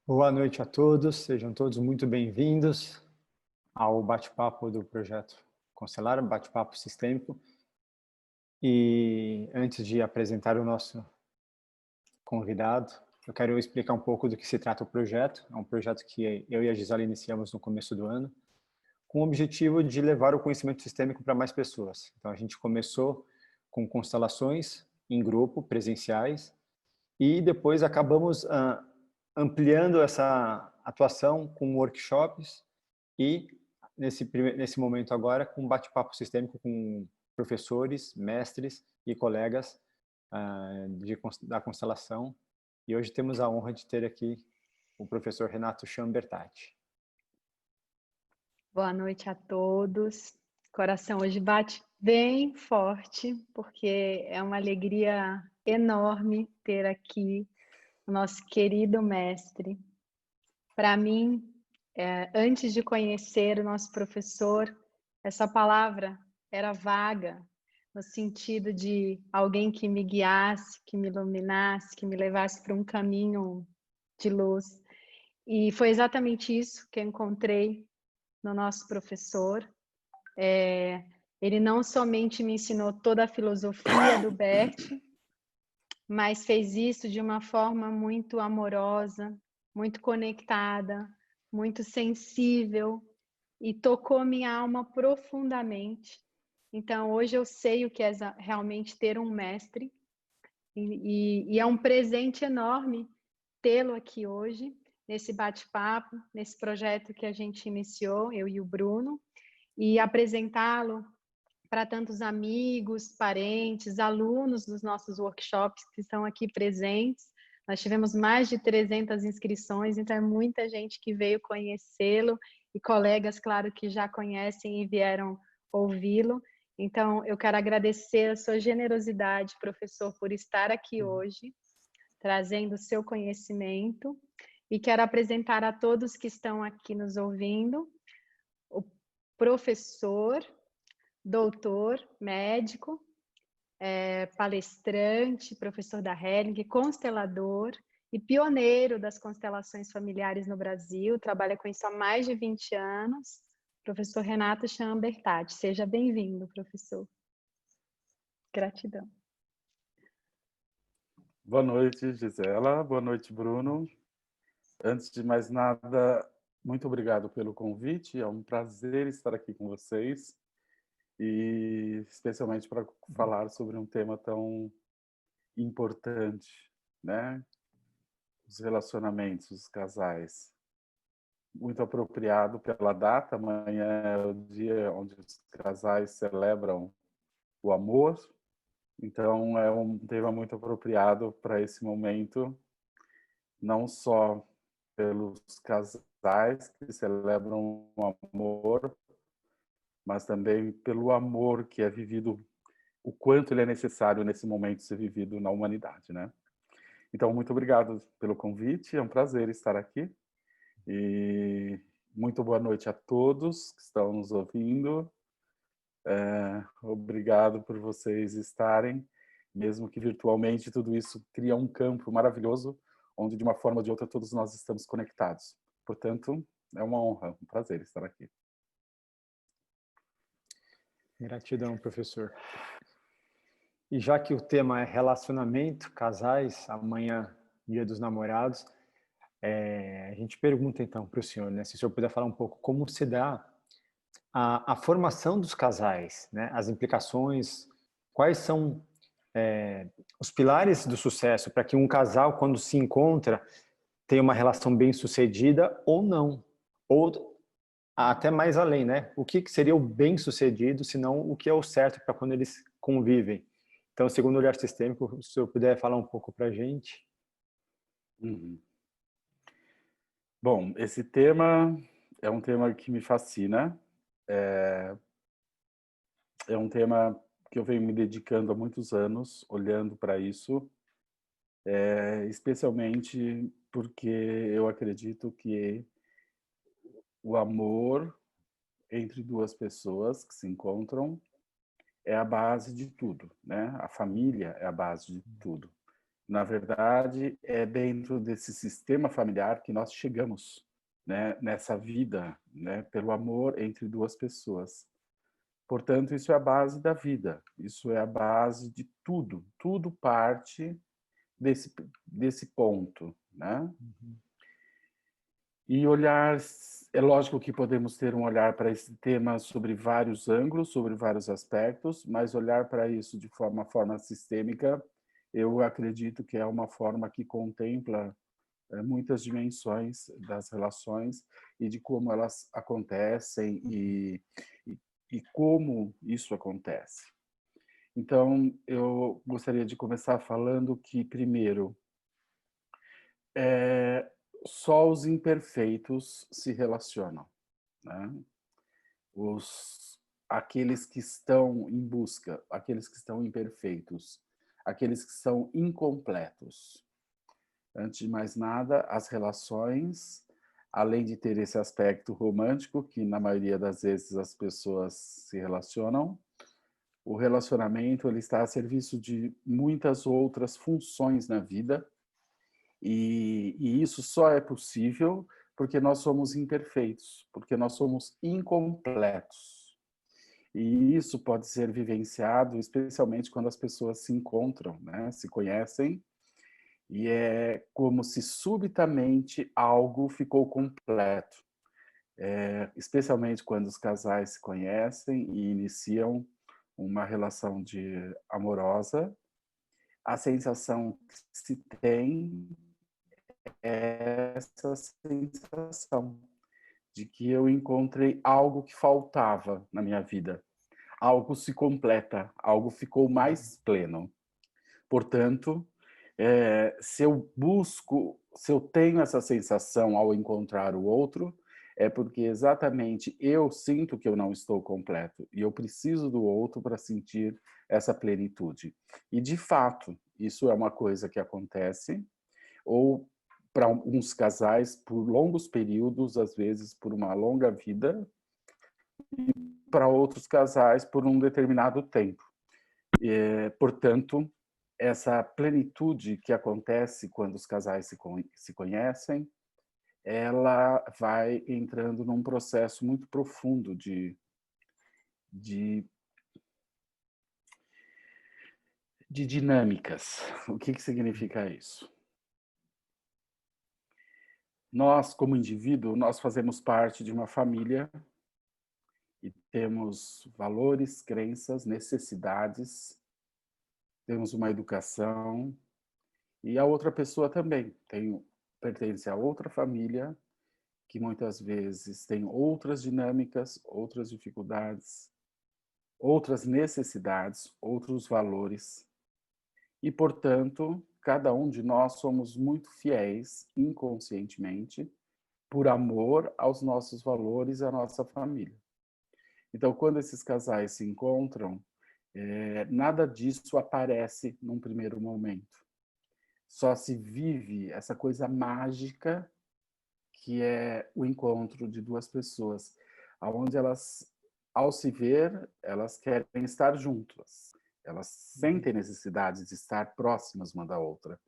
Boa noite a todos, sejam todos muito bem-vindos ao bate-papo do projeto Constelar, bate-papo sistêmico. E antes de apresentar o nosso convidado, eu quero explicar um pouco do que se trata o projeto. É um projeto que eu e a Gisela iniciamos no começo do ano, com o objetivo de levar o conhecimento sistêmico para mais pessoas. Então, a gente começou com constelações em grupo, presenciais, e depois acabamos ampliando essa atuação com workshops e, nesse momento agora, com um bate-papo sistêmico com professores, mestres e colegas da constelação. E hoje temos a honra de ter aqui o professor Renato Chambertati. Boa noite a todos. O coração hoje bate bem forte, porque é uma alegria enorme ter aqui o nosso querido mestre. Para mim, antes de conhecer o nosso professor, essa palavra era vaga, no sentido de alguém que me guiasse, que me iluminasse, que me levasse para um caminho de luz. E foi exatamente isso que eu encontrei no nosso professor. Ele não somente me ensinou toda a filosofia do Bert, mas fez isso de uma forma muito amorosa, muito conectada, muito sensível e tocou minha alma profundamente. Então, hoje eu sei o que é realmente ter um mestre e é um presente enorme tê-lo aqui hoje, nesse bate-papo, nesse projeto que a gente iniciou, eu e o Bruno, e apresentá-lo para tantos amigos, parentes, alunos dos nossos workshops que estão aqui presentes. Nós tivemos mais de 300 inscrições, então é muita gente que veio conhecê-lo e colegas, claro, que já conhecem e vieram ouvi-lo. Então, eu quero agradecer a sua generosidade, professor, por estar aqui hoje, trazendo o seu conhecimento, e quero apresentar a todos que estão aqui nos ouvindo o professor, doutor, médico, palestrante, professor da Hering, constelador e pioneiro das constelações familiares no Brasil, trabalha com isso há mais de 20 anos, professor Renato Chambertati. Seja bem-vindo, professor. Gratidão. Boa noite, Gisela. Boa noite, Bruno. Antes de mais nada, muito obrigado pelo convite. É um prazer estar aqui com vocês e especialmente para falar sobre um tema tão importante, né? Os relacionamentos, os casais. Muito apropriado pela data. Amanhã é o dia onde os casais celebram o amor. Então, é um tema muito apropriado para esse momento, não só pelos casais que celebram o amor, mas também pelo amor que é vivido, o quanto ele é necessário nesse momento ser vivido na humanidade, né? Então, muito obrigado pelo convite, é um prazer estar aqui. E muito boa noite a todos que estão nos ouvindo. Obrigado por vocês estarem, mesmo que virtualmente, tudo isso cria um campo maravilhoso, onde de uma forma ou de outra todos nós estamos conectados. Portanto, é uma honra, um prazer estar aqui. Gratidão, professor. E já que o tema é relacionamento, casais, amanhã, Dia dos Namorados, a gente pergunta então para o senhor, né, se o senhor puder falar um pouco como se dá a formação dos casais, né, as implicações, quais são os pilares do sucesso para que um casal, quando se encontra, tenha uma relação bem-sucedida ou não, ou até mais além, né? O que seria o bem-sucedido, se não o que é o certo para quando eles convivem? Então, segundo o olhar sistêmico, se o senhor puder falar um pouco para a gente. Uhum. Bom, esse tema é um tema que me fascina. É um tema que eu venho me dedicando há muitos anos, olhando para isso, especialmente porque eu acredito que o amor entre duas pessoas que se encontram é a base de tudo, né? A família é a base de tudo. Na verdade, é dentro desse sistema familiar que nós chegamos, né, nessa vida, né, pelo amor entre duas pessoas. Portanto, isso é a base da vida, isso é a base de tudo, tudo parte desse ponto, né? Uhum. E olhar, é lógico que podemos ter um olhar para esse tema sobre vários ângulos, sobre vários aspectos, mas olhar para isso de forma sistêmica, eu acredito que é uma forma que contempla muitas dimensões das relações e de como elas acontecem e como isso acontece. Então, eu gostaria de começar falando que, primeiro, é, só os imperfeitos se relacionam, né? Aqueles que estão em busca, aqueles que estão imperfeitos, aqueles que são incompletos. Antes de mais nada, as relações, além de ter esse aspecto romântico, que na maioria das vezes as pessoas se relacionam, o relacionamento ele está a serviço de muitas outras funções na vida, e isso só é possível porque nós somos imperfeitos, porque nós somos incompletos. E isso pode ser vivenciado, especialmente quando as pessoas se encontram, né? Se conhecem, e é como se subitamente algo ficou completo. Especialmente quando os casais se conhecem e iniciam uma relação amorosa, a sensação que se tem é essa sensação de que eu encontrei algo que faltava na minha vida. Algo se completa, algo ficou mais pleno. Portanto, se eu busco, se eu tenho essa sensação ao encontrar o outro, é porque exatamente eu sinto que eu não estou completo e eu preciso do outro para sentir essa plenitude. E, de fato, isso é uma coisa que acontece, ou para alguns casais, por longos períodos, às vezes por uma longa vida, e para outros casais por um determinado tempo. Portanto, essa plenitude que acontece quando os casais se conhecem, ela vai entrando num processo muito profundo de, de dinâmicas. O que significa isso? Nós, como indivíduo, nós fazemos parte de uma família e temos valores, crenças, necessidades, temos uma educação, e a outra pessoa também pertence a outra família, que muitas vezes tem outras dinâmicas, outras dificuldades, outras necessidades, outros valores. E, portanto, cada um de nós somos muito fiéis, inconscientemente, por amor aos nossos valores e à nossa família. Então, quando esses casais se encontram, nada disso aparece num primeiro momento. Só se vive essa coisa mágica que é o encontro de duas pessoas, onde elas, ao se ver, elas querem estar juntas. Elas sentem necessidade de estar próximas uma da outra.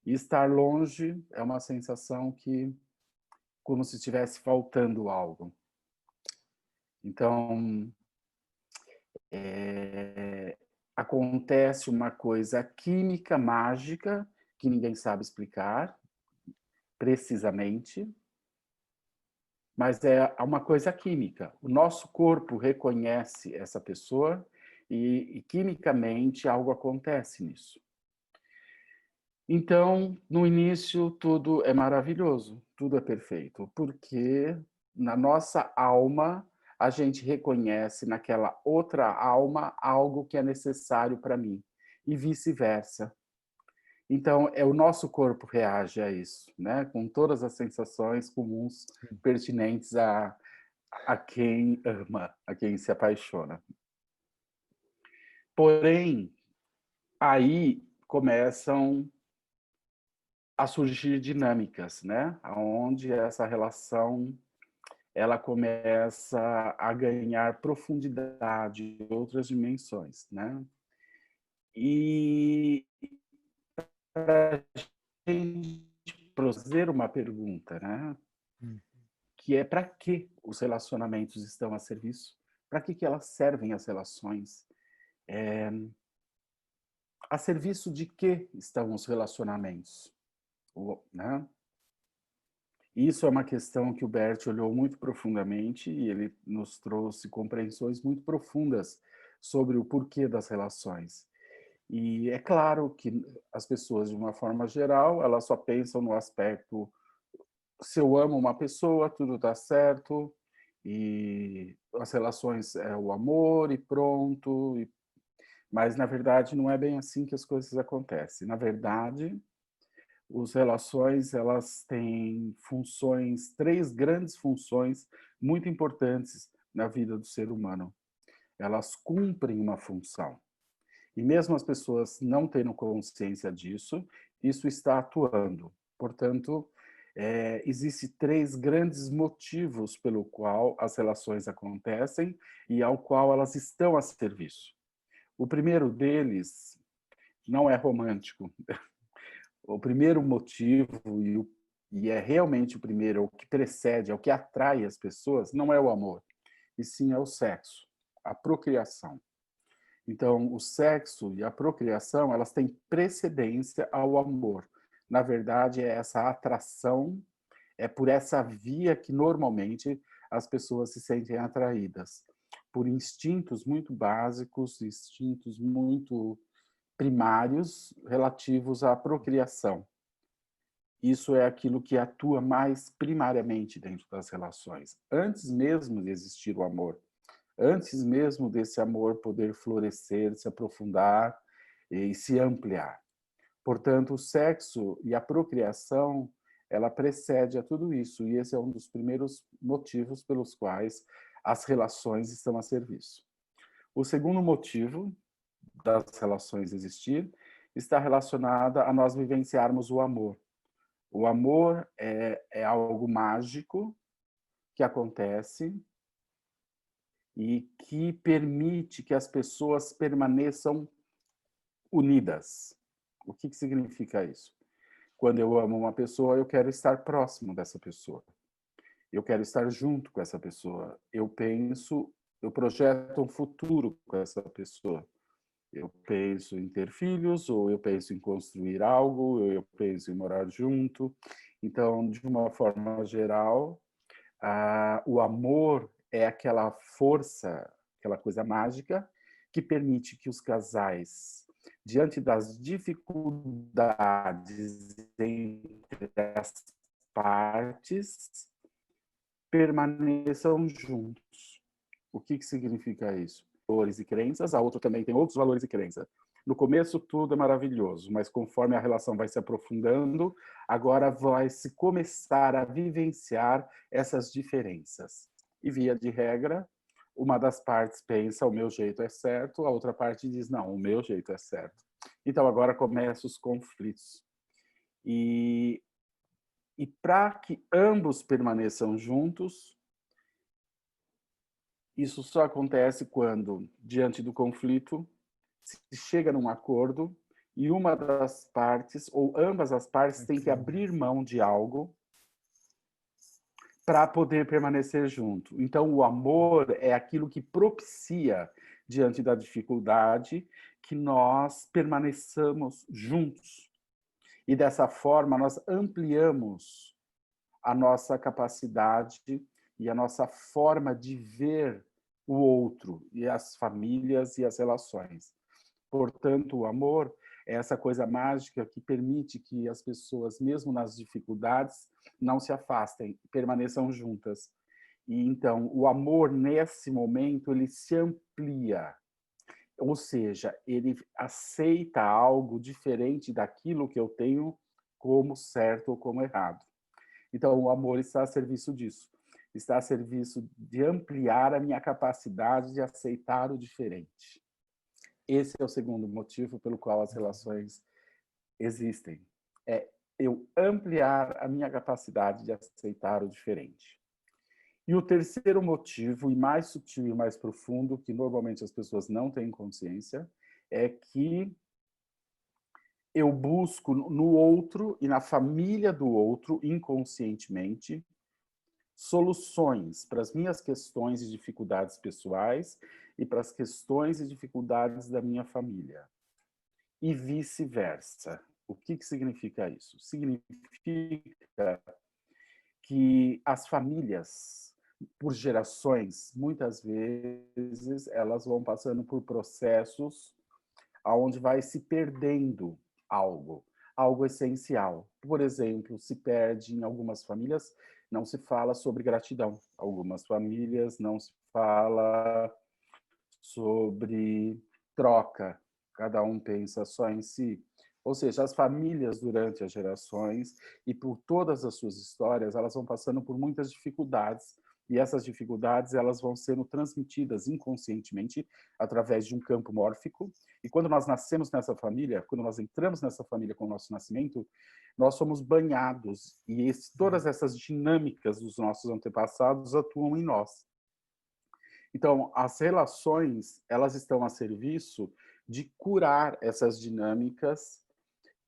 E estar longe é uma sensação que, como se estivesse faltando algo. Então, acontece uma coisa química mágica que ninguém sabe explicar precisamente, mas é uma coisa química. O nosso corpo reconhece essa pessoa e quimicamente algo acontece nisso. Então, no início, tudo é maravilhoso, tudo é perfeito, porque na nossa alma a gente reconhece naquela outra alma algo que é necessário para mim e vice-versa. Então, o nosso corpo reage a isso, né? Com todas as sensações comuns pertinentes a quem ama, a quem se apaixona. Porém, aí começam a surgir dinâmicas, né? Onde essa relação ela começa a ganhar profundidade, outras dimensões, né? E para a gente fazer uma pergunta, né? Que é para que os relacionamentos estão a serviço? Para que elas servem as relações? A serviço de que estão os relacionamentos? Né? Isso é uma questão que o Bert olhou muito profundamente e ele nos trouxe compreensões muito profundas sobre o porquê das relações. E é claro que as pessoas, de uma forma geral, elas só pensam no aspecto: se eu amo uma pessoa, tudo está certo, e as relações é o amor e pronto. Mas, na verdade, não é bem assim que as coisas acontecem. Na verdade, as relações, elas têm funções, três grandes funções muito importantes na vida do ser humano. Elas cumprem uma função. E mesmo as pessoas não tendo consciência disso, isso está atuando. Portanto, existem três grandes motivos pelo qual as relações acontecem e ao qual elas estão a serviço. O primeiro deles não é romântico. O primeiro motivo, e é realmente o primeiro, o que precede, é o que atrai as pessoas, não é o amor, e sim é o sexo, a procriação. Então, o sexo e a procriação, elas têm precedência ao amor. Na verdade, é essa atração, é por essa via que normalmente as pessoas se sentem atraídas, por instintos muito básicos, instintos muito primários relativos à procriação. Isso é aquilo que atua mais primariamente dentro das relações, antes mesmo de existir o amor. Antes mesmo desse amor poder florescer, se aprofundar e se ampliar. Portanto, o sexo e a procriação, ela precede a tudo isso, e esse é um dos primeiros motivos pelos quais as relações estão a serviço. O segundo motivo das relações existir está relacionada a nós vivenciarmos o amor. O amor é algo mágico que acontece e que permite que as pessoas permaneçam unidas. O que significa isso? Quando eu amo uma pessoa, eu quero estar próximo dessa pessoa. Eu quero estar junto com essa pessoa. Eu projeto um futuro com essa pessoa. Eu penso em ter filhos, ou eu penso em construir algo, ou eu penso em morar junto. Então, de uma forma geral, o amor é aquela força, aquela coisa mágica que permite que os casais, diante das dificuldades entre as partes, permaneçam juntos. O que significa isso? Valores e crenças, a outra também tem outros valores e crenças. No começo tudo é maravilhoso, mas conforme a relação vai se aprofundando, agora vai se começar a vivenciar essas diferenças. E via de regra, uma das partes pensa o meu jeito é certo, a outra parte diz não, o meu jeito é certo. Então agora começam os conflitos. E para que ambos permaneçam juntos, isso só acontece quando, diante do conflito, se chega num acordo e uma das partes, ou ambas as partes, têm que abrir mão de algo para poder permanecer junto. Então, o amor é aquilo que propicia, diante da dificuldade, que nós permaneçamos juntos. E dessa forma, nós ampliamos a nossa capacidade e a nossa forma de ver o outro e as famílias e as relações. Portanto, o amor é essa coisa mágica que permite que as pessoas, mesmo nas dificuldades, não se afastem, permaneçam juntas. E então, o amor nesse momento ele se amplia. Ou seja, ele aceita algo diferente daquilo que eu tenho como certo ou como errado. Então, o amor está a serviço disso. Está a serviço de ampliar a minha capacidade de aceitar o diferente. Esse é o segundo motivo pelo qual as relações existem. É eu ampliar a minha capacidade de aceitar o diferente. E o terceiro motivo, e mais sutil e mais profundo, que normalmente as pessoas não têm consciência, é que eu busco no outro e na família do outro, inconscientemente, soluções para as minhas questões e dificuldades pessoais e para as questões e dificuldades da minha família. E vice-versa. O que significa isso? Significa que as famílias, por gerações, muitas vezes, elas vão passando por processos onde vai se perdendo algo essencial. Por exemplo, se perde em algumas famílias, não se fala sobre gratidão. Algumas famílias não se fala sobre troca. Cada um pensa só em si. Ou seja, as famílias durante as gerações e por todas as suas histórias, elas vão passando por muitas dificuldades e essas dificuldades elas vão sendo transmitidas inconscientemente através de um campo mórfico. E quando nós nascemos nessa família, quando nós entramos nessa família com o nosso nascimento, nós somos banhados e todas essas dinâmicas dos nossos antepassados atuam em nós. Então, as relações, elas estão a serviço de curar essas dinâmicas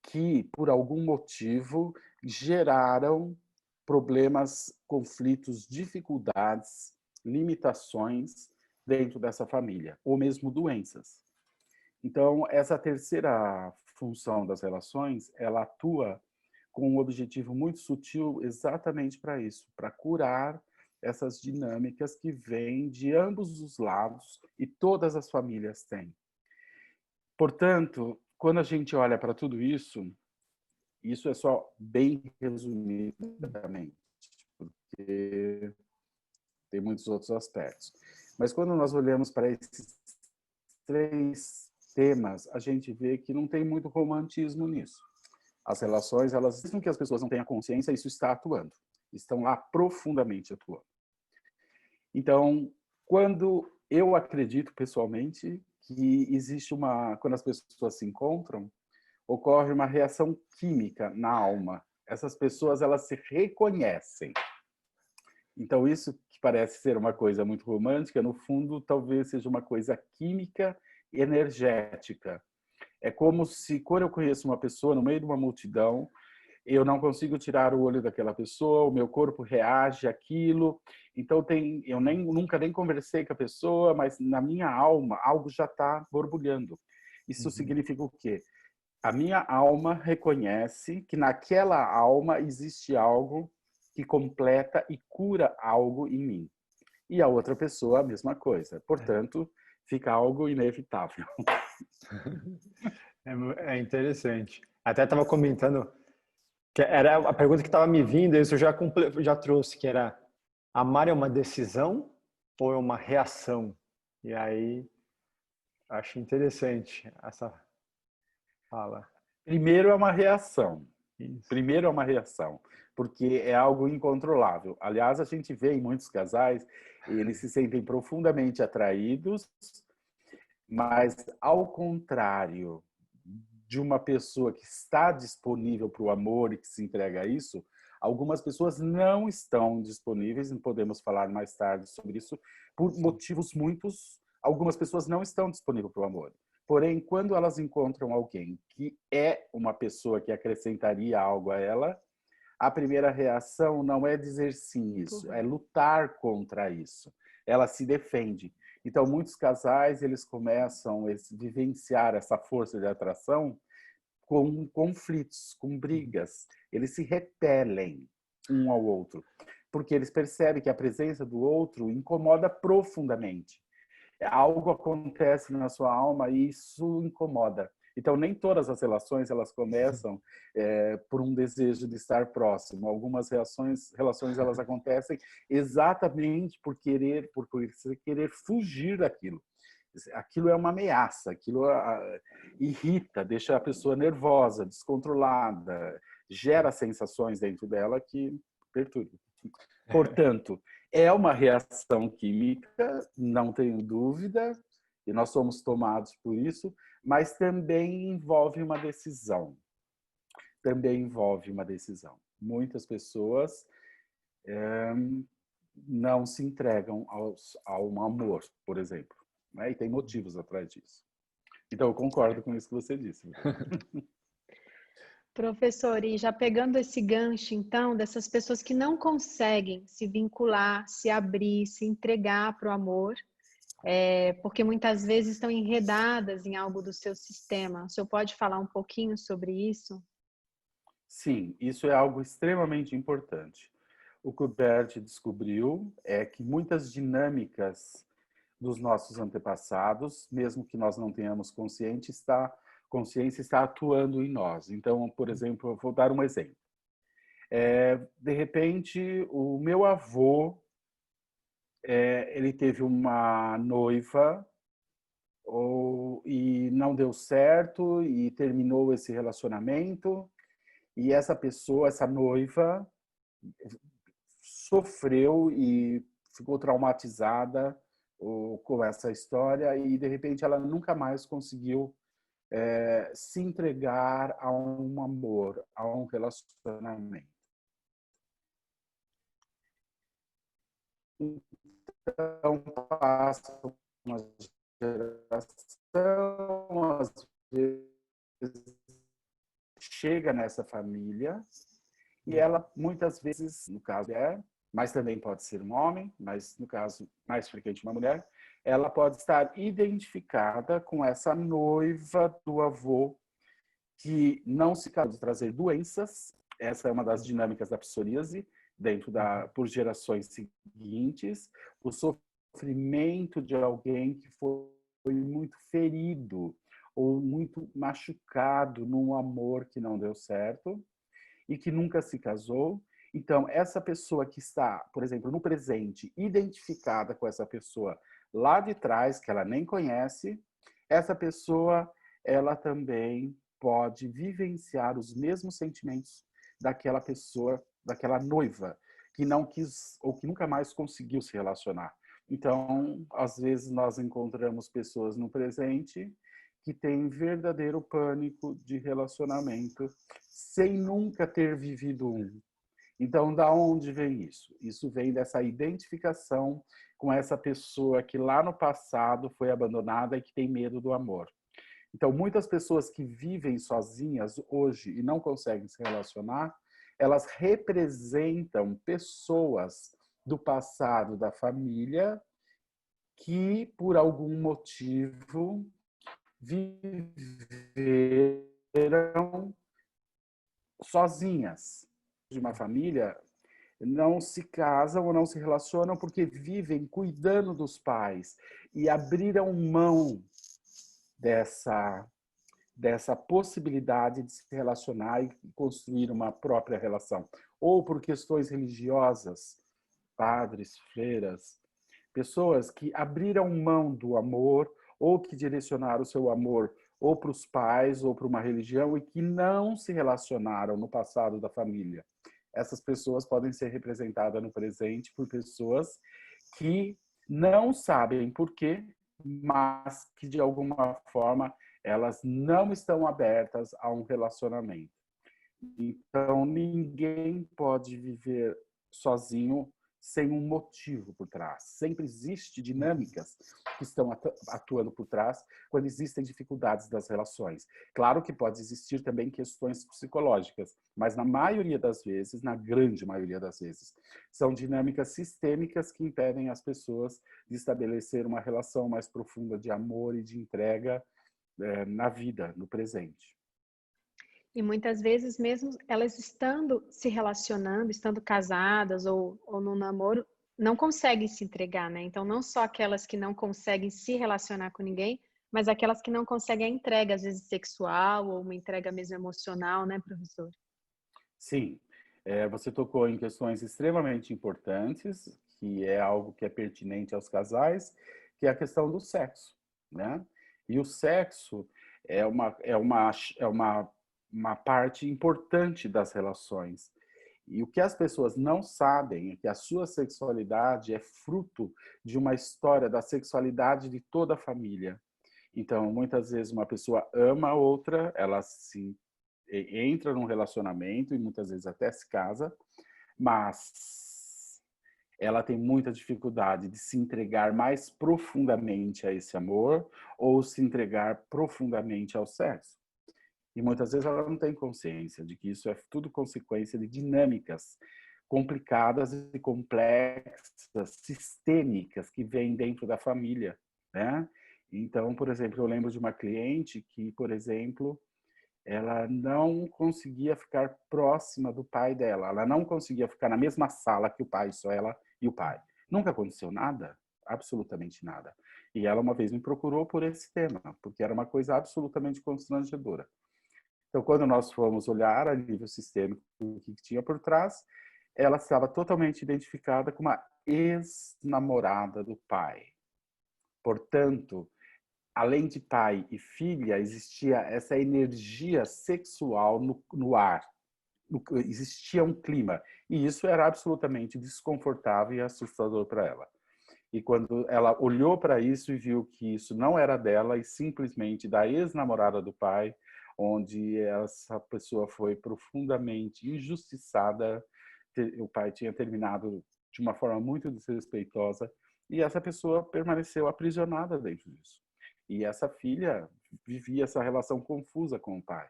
que, por algum motivo, geraram problemas, conflitos, dificuldades, limitações dentro dessa família, ou mesmo doenças. Então, essa terceira função das relações, ela atua com um objetivo muito sutil exatamente para isso, para curar essas dinâmicas que vêm de ambos os lados e todas as famílias têm. Portanto, quando a gente olha para tudo isso é só bem resumidamente, porque tem muitos outros aspectos. Mas quando nós olhamos para esses três temas, a gente vê que não tem muito romantismo nisso. As relações, elas, mesmo que as pessoas não tenham consciência, isso está atuando. Estão lá profundamente atuando. Então, quando eu acredito pessoalmente que existe quando as pessoas se encontram, ocorre uma reação química na alma. Essas pessoas, elas se reconhecem. Então, isso que parece ser uma coisa muito romântica, no fundo, talvez seja uma coisa química e energética. É como se, quando eu conheço uma pessoa no meio de uma multidão, eu não consigo tirar o olho daquela pessoa, o meu corpo reage àquilo. Então, eu nunca nem conversei com a pessoa, mas na minha alma, algo já está borbulhando. Isso significa o quê? A minha alma reconhece que naquela alma existe algo que completa e cura algo em mim. E a outra pessoa, a mesma coisa. Portanto, fica algo inevitável. É interessante. Até estava comentando que era a pergunta que estava me vindo, isso eu já trouxe, que era: amar é uma decisão ou é uma reação? E aí, acho interessante essa fala. Primeiro é uma reação. Isso. Primeiro é uma reação, porque é algo incontrolável. Aliás, a gente vê em muitos casais, eles se sentem profundamente atraídos, mas ao contrário de uma pessoa que está disponível para o amor e que se entrega a isso, algumas pessoas não estão disponíveis, e podemos falar mais tarde sobre isso, por motivos muitos. Algumas pessoas não estão disponíveis para o amor. Porém, quando elas encontram alguém que é uma pessoa que acrescentaria algo a ela, a primeira reação não é dizer sim isso, é lutar contra isso. Ela se defende. Então, muitos casais, eles começam a vivenciar essa força de atração com conflitos, com brigas. Eles se repelem um ao outro, porque eles percebem que a presença do outro incomoda profundamente. Algo acontece na sua alma e isso incomoda. Então, nem todas as relações elas começam por um desejo de estar próximo. Algumas relações elas acontecem exatamente por querer fugir daquilo. Aquilo é uma ameaça, aquilo irrita, deixa a pessoa nervosa, descontrolada, gera sensações dentro dela que perturbam. Portanto, é uma reação química, não tenho dúvida, e nós somos tomados por isso, mas também envolve uma decisão. Também envolve uma decisão. Muitas pessoas não se entregam ao amor, por exemplo, né? E tem motivos atrás disso. Então, eu concordo com isso que você disse. Professor, e já pegando esse gancho, então, dessas pessoas que não conseguem se vincular, se abrir, se entregar para o amor, porque muitas vezes estão enredadas em algo do seu sistema. O senhor pode falar um pouquinho sobre isso? Sim, isso é algo extremamente importante. O que o Bert descobriu é que muitas dinâmicas dos nossos antepassados, mesmo que nós não tenhamos consciência está atuando em nós. Então, por exemplo, eu vou dar um exemplo. De repente, o meu avô, ele teve uma noiva e não deu certo e terminou esse relacionamento. E essa pessoa, essa noiva, sofreu e ficou traumatizada com essa história e de repente ela nunca mais conseguiu se entregar a um amor, a um relacionamento. Então passa uma geração, às vezes chega nessa família e ela muitas vezes, no caso mas também pode ser um homem, mas no caso mais frequente uma mulher, ela pode estar identificada com essa noiva do avô que não se casou de trazer doenças. Essa é uma das dinâmicas da psoríase por gerações seguintes, o sofrimento de alguém que foi muito ferido ou muito machucado num amor que não deu certo e que nunca se casou. Então, essa pessoa que está, por exemplo, no presente, identificada com essa pessoa lá de trás, que ela nem conhece, essa pessoa, ela também pode vivenciar os mesmos sentimentos daquela pessoa, daquela noiva, que não quis ou que nunca mais conseguiu se relacionar. Então, às vezes nós encontramos pessoas no presente que têm verdadeiro pânico de relacionamento sem nunca ter vivido um. Então, da onde vem isso? Isso vem dessa identificação com essa pessoa que lá no passado foi abandonada e que tem medo do amor. Então, muitas pessoas que vivem sozinhas hoje e não conseguem se relacionar, elas representam pessoas do passado da família que, por algum motivo, viveram sozinhas. De uma família não se casam ou não se relacionam porque vivem cuidando dos pais e abriram mão dessa possibilidade de se relacionar e construir uma própria relação. Ou por questões religiosas, padres, freiras, pessoas que abriram mão do amor ou que direcionaram o seu amor ou para os pais ou para uma religião e que não se relacionaram no passado da família. Essas pessoas podem ser representadas no presente por pessoas que não sabem por quê, mas que de alguma forma elas não estão abertas a um relacionamento. Então, ninguém pode viver sozinho sem um motivo por trás. Sempre existe dinâmicas que estão atuando por trás quando existem dificuldades das relações. Claro que pode existir também questões psicológicas, mas na maioria das vezes, na grande maioria das vezes, são dinâmicas sistêmicas que impedem as pessoas de estabelecer uma relação mais profunda de amor e de entrega na vida, no presente. E muitas vezes, mesmo elas estando se relacionando, estando casadas ou no namoro, não conseguem se entregar, né? Então, não só aquelas que não conseguem se relacionar com ninguém, mas aquelas que não conseguem a entrega, às vezes sexual ou uma entrega mesmo emocional, né, professor? Sim, você tocou em questões extremamente importantes, que é algo que é pertinente aos casais, que é a questão do sexo, né? E o sexo uma parte importante das relações. E o que as pessoas não sabem é que a sua sexualidade é fruto de uma história da sexualidade de toda a família. Então, muitas vezes uma pessoa ama a outra, ela se entra num relacionamento e muitas vezes até se casa, mas ela tem muita dificuldade de se entregar mais profundamente a esse amor ou se entregar profundamente ao sexo. E muitas vezes ela não tem consciência de que isso é tudo consequência de dinâmicas complicadas e complexas, sistêmicas que vêm dentro da família, né? Então, por exemplo, eu lembro de uma cliente que, por exemplo, ela não conseguia ficar próxima do pai dela, ela não conseguia ficar na mesma sala que o pai, só ela e o pai. Nunca aconteceu nada, absolutamente nada. E ela uma vez me procurou por esse tema, porque era uma coisa absolutamente constrangedora. Então, quando nós fomos olhar a nível sistêmico o que tinha por trás, ela estava totalmente identificada com uma ex-namorada do pai. Portanto, além de pai e filha, existia essa energia sexual no ar. Existia um clima. E isso era absolutamente desconfortável e assustador para ela. E quando ela olhou para isso e viu que isso não era dela e simplesmente da ex-namorada do pai, onde essa pessoa foi profundamente injustiçada, o pai tinha terminado de uma forma muito desrespeitosa e essa pessoa permaneceu aprisionada dentro disso. E essa filha vivia essa relação confusa com o pai.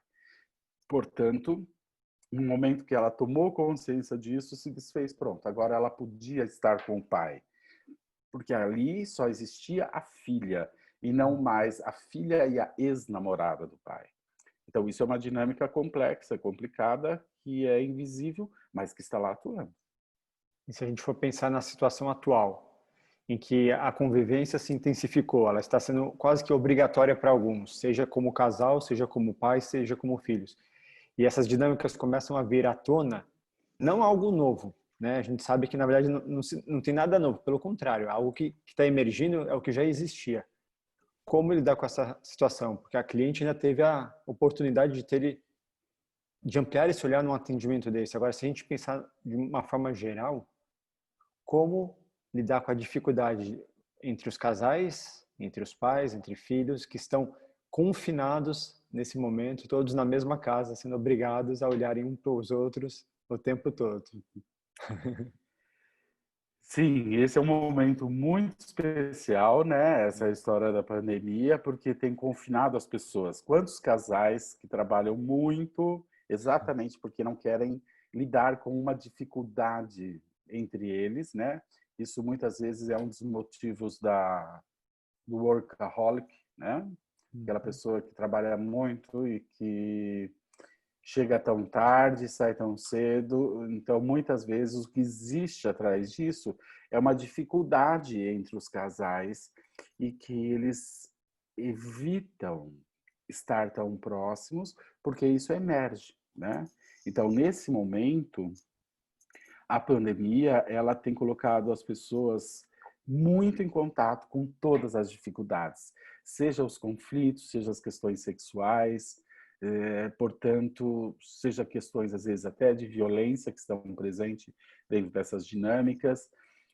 Portanto, no momento que ela tomou consciência disso, se desfez, pronto, agora ela podia estar com o pai. Porque ali só existia a filha e não mais a filha e a ex-namorada do pai. Então, isso é uma dinâmica complexa, complicada, que é invisível, mas que está lá atuando. E se a gente for pensar na situação atual, em que a convivência se intensificou, ela está sendo quase que obrigatória para alguns, seja como casal, seja como pai, seja como filhos. E essas dinâmicas começam a vir à tona, não algo novo, né? A gente sabe que, na verdade, não tem nada novo, pelo contrário, algo que está emergindo é o que já existia. Como lidar com essa situação? Porque a cliente ainda teve a oportunidade de ampliar esse olhar num atendimento desse. Agora, se a gente pensar de uma forma geral, como lidar com a dificuldade entre os casais, entre os pais, entre filhos que estão confinados nesse momento, todos na mesma casa, sendo obrigados a olharem um para os outros o tempo todo. Sim, esse é um momento muito especial, né? Essa história da pandemia, porque tem confinado as pessoas. Quantos casais que trabalham muito exatamente porque não querem lidar com uma dificuldade entre eles, né? Isso muitas vezes é um dos motivos do workaholic, né? Aquela pessoa que trabalha muito e que chega tão tarde, sai tão cedo. Então, muitas vezes, o que existe atrás disso é uma dificuldade entre os casais e que eles evitam estar tão próximos, porque isso emerge, né? Então, nesse momento, a pandemia, ela tem colocado as pessoas muito em contato com todas as dificuldades, seja os conflitos, seja as questões sexuais, portanto, seja questões, às vezes, até de violência que estão presentes dentro dessas dinâmicas.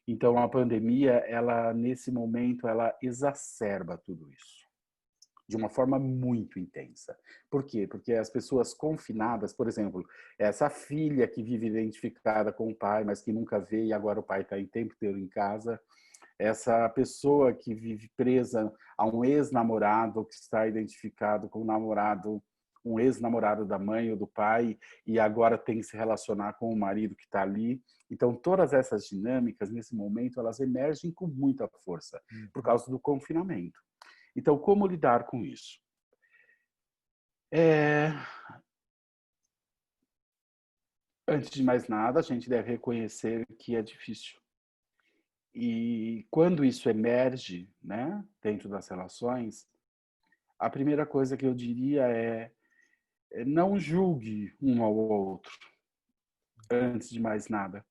Então, a pandemia, ela, nesse momento, ela exacerba tudo isso de uma forma muito intensa. Por quê? Porque as pessoas confinadas, por exemplo, essa filha que vive identificada com o pai, mas que nunca vê e agora o pai está em tempo inteiro em casa, essa pessoa que vive presa a um ex-namorado, que está identificado com um ex-namorado da mãe ou do pai, e agora tem que se relacionar com o marido que está ali. Então, todas essas dinâmicas, nesse momento, elas emergem com muita força, por causa do confinamento. Então, como lidar com isso? Antes de mais nada, a gente deve reconhecer que é difícil. E quando isso emerge, né, dentro das relações, a primeira coisa que eu diria não julgue um ao outro, antes de mais nada.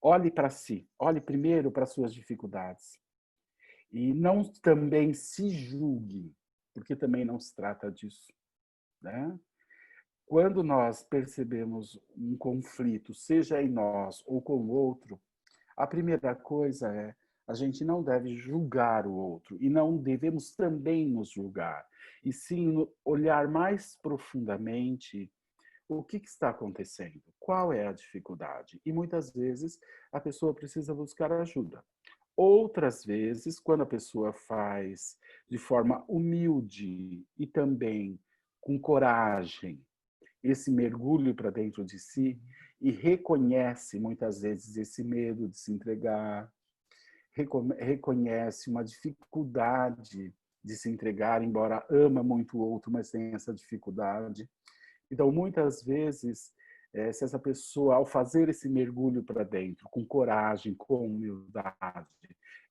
Olhe para si, olhe primeiro para suas dificuldades. E não também se julgue, porque também não se trata disso, né? Quando nós percebemos um conflito, seja em nós ou com o outro, a primeira coisa a gente não deve julgar o outro e não devemos também nos julgar, e sim olhar mais profundamente o que está acontecendo, qual é a dificuldade. E muitas vezes a pessoa precisa buscar ajuda. Outras vezes, quando a pessoa faz de forma humilde e também com coragem esse mergulho para dentro de si e reconhece muitas vezes esse medo de se entregar, reconhece uma dificuldade de se entregar, embora ama muito o outro, mas tem essa dificuldade. Então, muitas vezes, se essa pessoa, ao fazer esse mergulho para dentro, com coragem, com humildade,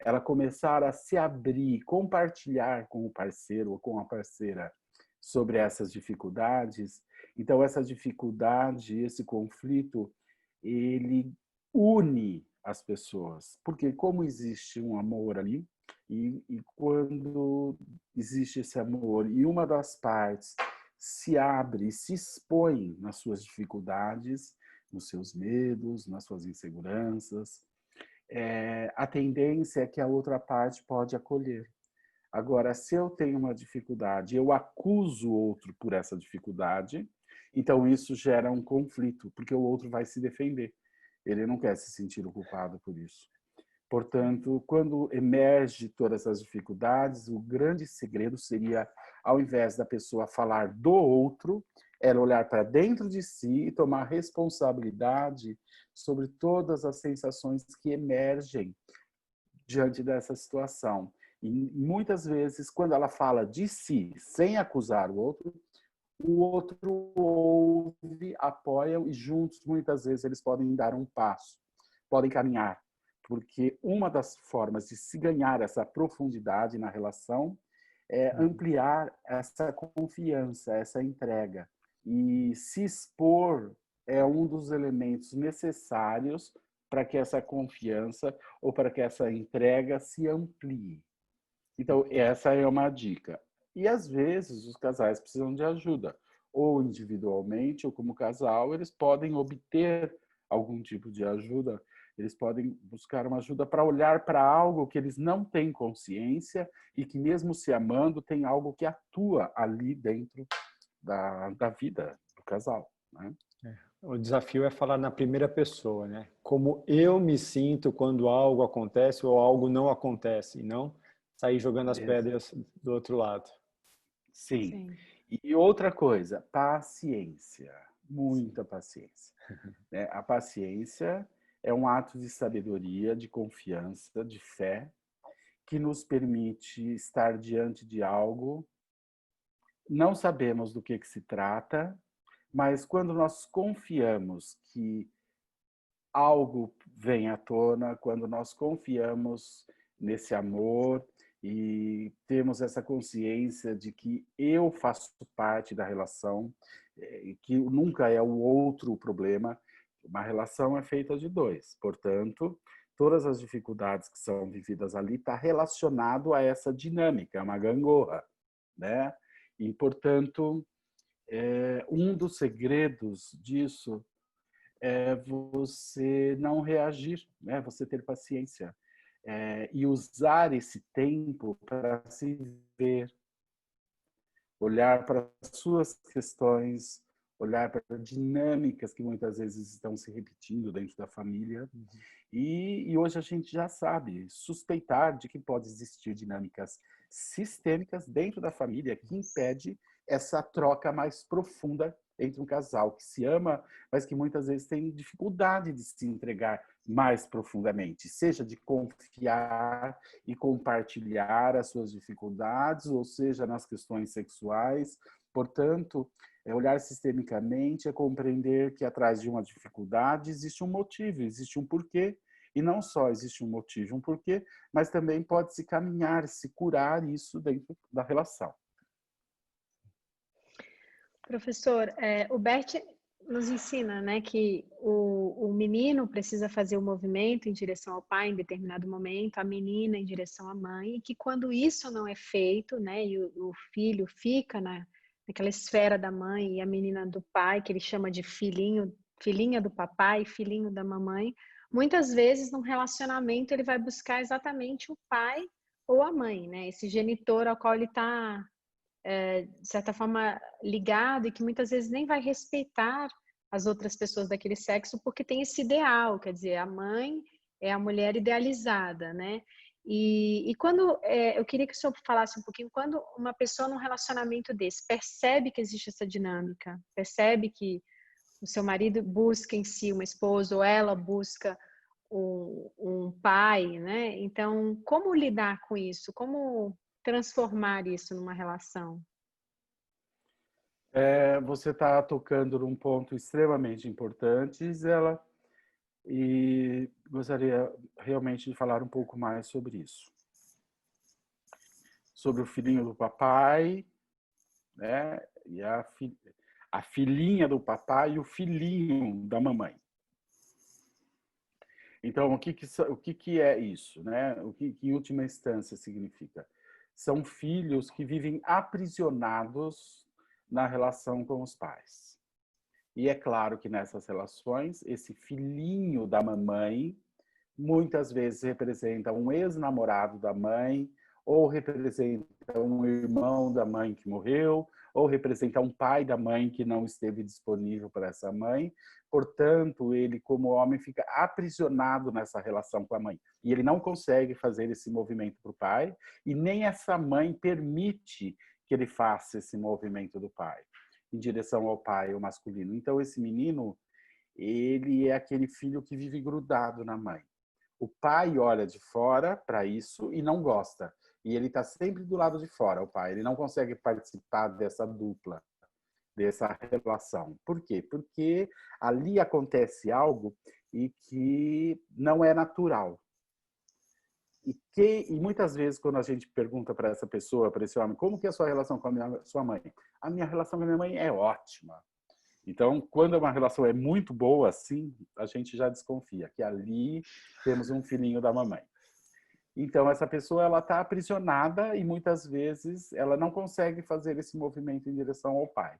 ela começar a se abrir, compartilhar com o parceiro ou com a parceira sobre essas dificuldades, então essa dificuldade, esse conflito, ele une as pessoas, porque como existe um amor ali, e quando existe esse amor e uma das partes se abre, se expõe nas suas dificuldades, nos seus medos, nas suas inseguranças, a tendência é que a outra parte pode acolher. Agora, se eu tenho uma dificuldade, eu acuso o outro por essa dificuldade, então isso gera um conflito, porque o outro vai se defender. Ele não quer se sentir o culpado por isso. Portanto, quando emerge todas essas dificuldades, o grande segredo seria, ao invés da pessoa falar do outro, ela olhar para dentro de si e tomar responsabilidade sobre todas as sensações que emergem diante dessa situação. E muitas vezes, quando ela fala de si, sem acusar o outro ouve, apoia e juntos, muitas vezes, eles podem dar um passo, podem caminhar. Porque uma das formas de se ganhar essa profundidade na relação é ampliar essa confiança, essa entrega. E se expor é um dos elementos necessários para que essa confiança ou para que essa entrega se amplie. Então, essa é uma dica. E, às vezes, os casais precisam de ajuda. Ou individualmente, ou como casal, eles podem obter algum tipo de ajuda. Eles podem buscar uma ajuda para olhar para algo que eles não têm consciência e que, mesmo se amando, tem algo que atua ali dentro da vida do casal, né? O desafio é falar na primeira pessoa, né? Como eu me sinto quando algo acontece ou algo não acontece, e não sair jogando as pedras do outro lado. Sim. E outra coisa, paciência. Muita paciência. A paciência é um ato de sabedoria, de confiança, de fé, que nos permite estar diante de algo. Não sabemos do que se trata, mas quando nós confiamos que algo vem à tona, quando nós confiamos nesse amor e temos essa consciência de que eu faço parte da relação, que nunca é o outro o problema, uma relação é feita de dois. Portanto, todas as dificuldades que são vividas ali está relacionado a essa dinâmica, uma gangorra, né? E, portanto, um dos segredos disso é você não reagir, né? Você ter paciência e usar esse tempo para se ver, olhar para as suas questões, olhar para dinâmicas que muitas vezes estão se repetindo dentro da família. E hoje a gente já sabe suspeitar de que pode existir dinâmicas sistêmicas dentro da família que impede essa troca mais profunda entre um casal que se ama, mas que muitas vezes tem dificuldade de se entregar mais profundamente, seja de confiar e compartilhar as suas dificuldades, ou seja, nas questões sexuais. Portanto, olhar sistemicamente é compreender que atrás de uma dificuldade existe um motivo, existe um porquê, e não só existe um motivo, um porquê, mas também pode-se caminhar, se curar isso dentro da relação. Professor, o Bert nos ensina, né, que o menino precisa fazer o movimento em direção ao pai em determinado momento, a menina em direção à mãe, e que quando isso não é feito, né, e o filho fica naquela esfera da mãe e a menina do pai, que ele chama de filhinho, filhinha do papai, filhinho da mamãe, muitas vezes num relacionamento ele vai buscar exatamente o pai ou a mãe, né, esse genitor ao qual ele está de certa forma ligado e que muitas vezes nem vai respeitar as outras pessoas daquele sexo porque tem esse ideal, quer dizer, a mãe é a mulher idealizada, né? E quando, eu queria que o senhor falasse um pouquinho, quando uma pessoa num relacionamento desse percebe que existe essa dinâmica, percebe que o seu marido busca em si uma esposa ou ela busca um pai, né? Então, como lidar com isso? Como transformar isso numa relação? Você está tocando num ponto extremamente importante, Gisela, e gostaria realmente de falar um pouco mais sobre isso. Sobre o filhinho do papai, né? E a filhinha do papai e o filhinho da mamãe. Então, o que é isso, né? O que em última instância significa? São filhos que vivem aprisionados na relação com os pais. E é claro que nessas relações, esse filhinho da mamãe muitas vezes representa um ex-namorado da mãe, ou representa um irmão da mãe que morreu, ou representa um pai da mãe que não esteve disponível para essa mãe. Portanto, ele, como homem, fica aprisionado nessa relação com a mãe. E ele não consegue fazer esse movimento para o pai, e nem essa mãe permite que ele faça esse movimento do pai, em direção ao pai, o masculino. Então, esse menino, ele é aquele filho que vive grudado na mãe. O pai olha de fora para isso e não gosta. E ele está sempre do lado de fora, o pai. Ele não consegue participar dessa dupla, dessa relação. Por quê? Porque ali acontece algo que não é natural. E muitas vezes, quando a gente pergunta para essa pessoa, para esse homem, como que é a sua relação com a sua mãe? A minha relação com a minha mãe é ótima. Então, quando uma relação é muito boa assim, a gente já desconfia que ali temos um filhinho da mamãe. Então, essa pessoa ela está aprisionada e muitas vezes ela não consegue fazer esse movimento em direção ao pai.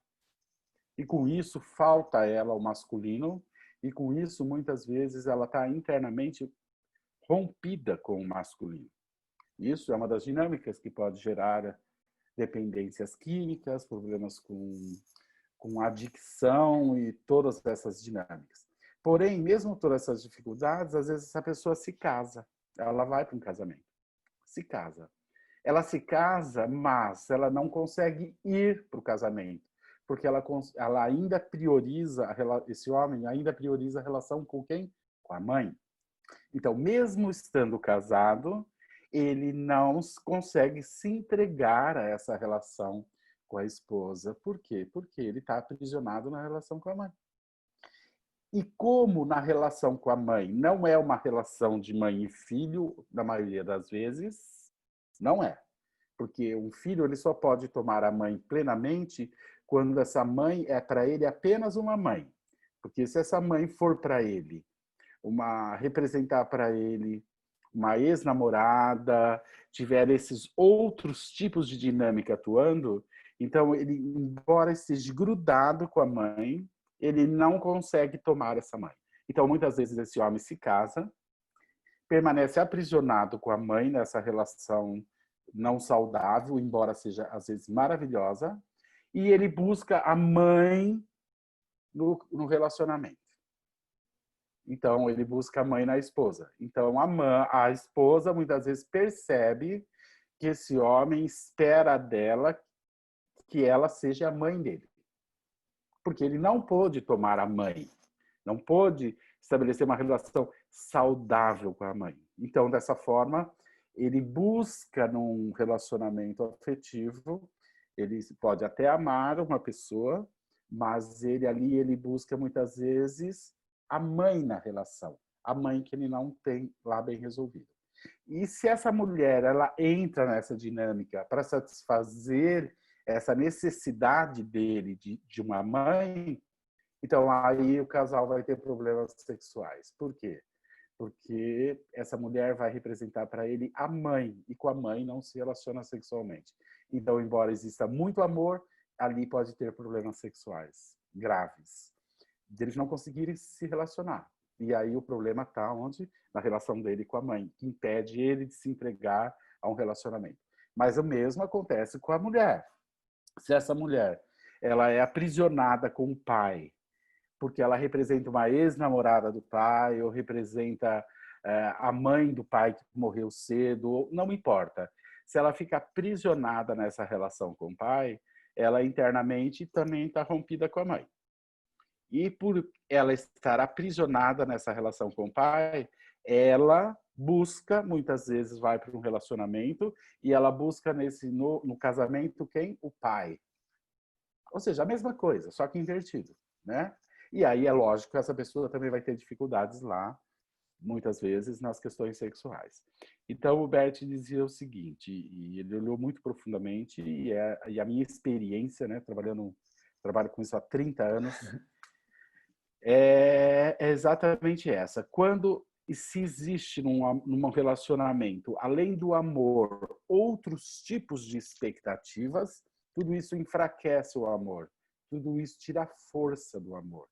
E com isso falta a ela o masculino e com isso muitas vezes ela está internamente rompida com o masculino. Isso é uma das dinâmicas que pode gerar dependências químicas, problemas com adicção e todas essas dinâmicas. Porém, mesmo todas essas dificuldades, às vezes essa pessoa se casa, ela vai para um casamento, se casa. Ela se casa, mas ela não consegue ir para o casamento, porque ela ainda prioriza, esse homem ainda prioriza a relação com quem? Com a mãe. Então, mesmo estando casado, ele não consegue se entregar a essa relação com a esposa. Por quê? Porque ele está aprisionado na relação com a mãe. E como na relação com a mãe não é uma relação de mãe e filho, na maioria das vezes, não é. Porque um filho ele só pode tomar a mãe plenamente quando essa mãe é para ele apenas uma mãe. Porque se essa mãe for para ele representar para ele uma ex-namorada, tiver esses outros tipos de dinâmica atuando, então ele, embora esteja grudado com a mãe, ele não consegue tomar essa mãe. Então, muitas vezes esse homem se casa, permanece aprisionado com a mãe nessa relação não saudável, embora seja às vezes maravilhosa, e ele busca a mãe no relacionamento. Então, ele busca a mãe na esposa. Então, a esposa muitas vezes percebe que esse homem espera dela que ela seja a mãe dele. Porque ele não pôde tomar a mãe, não pôde estabelecer uma relação saudável com a mãe. Então, dessa forma, ele busca num relacionamento afetivo, ele pode até amar uma pessoa, mas ele busca muitas vezes a mãe na relação, a mãe que ele não tem lá bem resolvida. E se essa mulher ela entra nessa dinâmica para satisfazer essa necessidade dele de uma mãe, então aí o casal vai ter problemas sexuais. Por quê? Porque essa mulher vai representar para ele a mãe, e com a mãe não se relaciona sexualmente. Então, embora exista muito amor, ali pode ter problemas sexuais graves, deles não conseguirem se relacionar. E aí o problema está onde? Na relação dele com a mãe, que impede ele de se entregar a um relacionamento. Mas o mesmo acontece com a mulher. Se essa mulher ela é aprisionada com o pai, porque ela representa uma ex-namorada do pai, ou representa a mãe do pai que morreu cedo, não importa. Se ela fica aprisionada nessa relação com o pai, ela internamente também está rompida com a mãe. E por ela estar aprisionada nessa relação com o pai, ela busca, muitas vezes vai para um relacionamento, e ela busca no casamento quem? O pai. Ou seja, a mesma coisa, só que invertido, né? E aí é lógico que essa pessoa também vai ter dificuldades lá, muitas vezes, nas questões sexuais. Então, o Bert dizia o seguinte, e ele olhou muito profundamente, e a minha experiência, né, trabalho com isso há 30 anos, é exatamente essa. Quando se existe num relacionamento, além do amor, outros tipos de expectativas, tudo isso enfraquece o amor. Tudo isso tira a força do amor.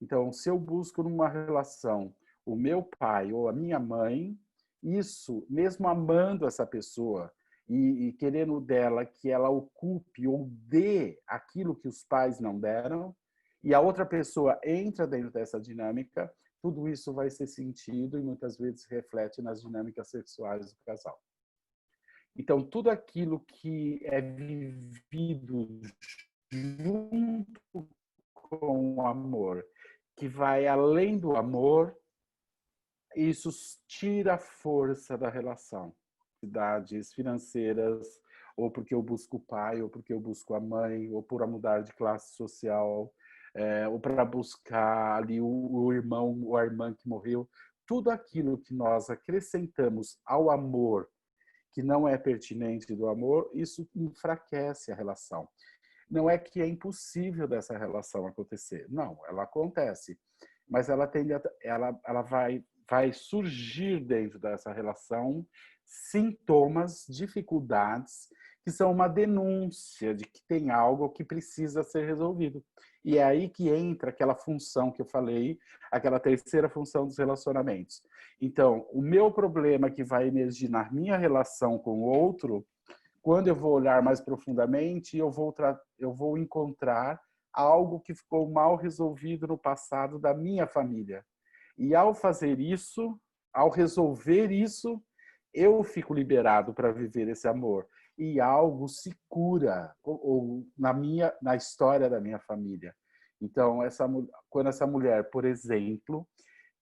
Então, se eu busco numa relação o meu pai ou a minha mãe, isso, mesmo amando essa pessoa e querendo dela que ela ocupe ou dê aquilo que os pais não deram, e a outra pessoa entra dentro dessa dinâmica, tudo isso vai ser sentido e muitas vezes reflete nas dinâmicas sexuais do casal. Então, tudo aquilo que é vivido junto com o amor, que vai além do amor, isso tira a força da relação. Necessidades financeiras, ou porque eu busco o pai, ou porque eu busco a mãe, ou por mudar de classe social, ou para buscar ali o irmão ou a irmã que morreu. Tudo aquilo que nós acrescentamos ao amor, que não é pertinente do amor, isso enfraquece a relação. Não é que é impossível dessa relação acontecer. Não, ela acontece. Mas ela vai surgir dentro dessa relação sintomas, dificuldades, que são uma denúncia de que tem algo que precisa ser resolvido. E é aí que entra aquela função que eu falei, aquela terceira função dos relacionamentos. Então, o meu problema que vai emergir na minha relação com o outro, quando eu vou olhar mais profundamente, eu vou encontrar algo que ficou mal resolvido no passado da minha família. E ao fazer isso, ao resolver isso, eu fico liberado para viver esse amor. E algo se cura ou na história da minha família. Então, quando essa mulher, por exemplo,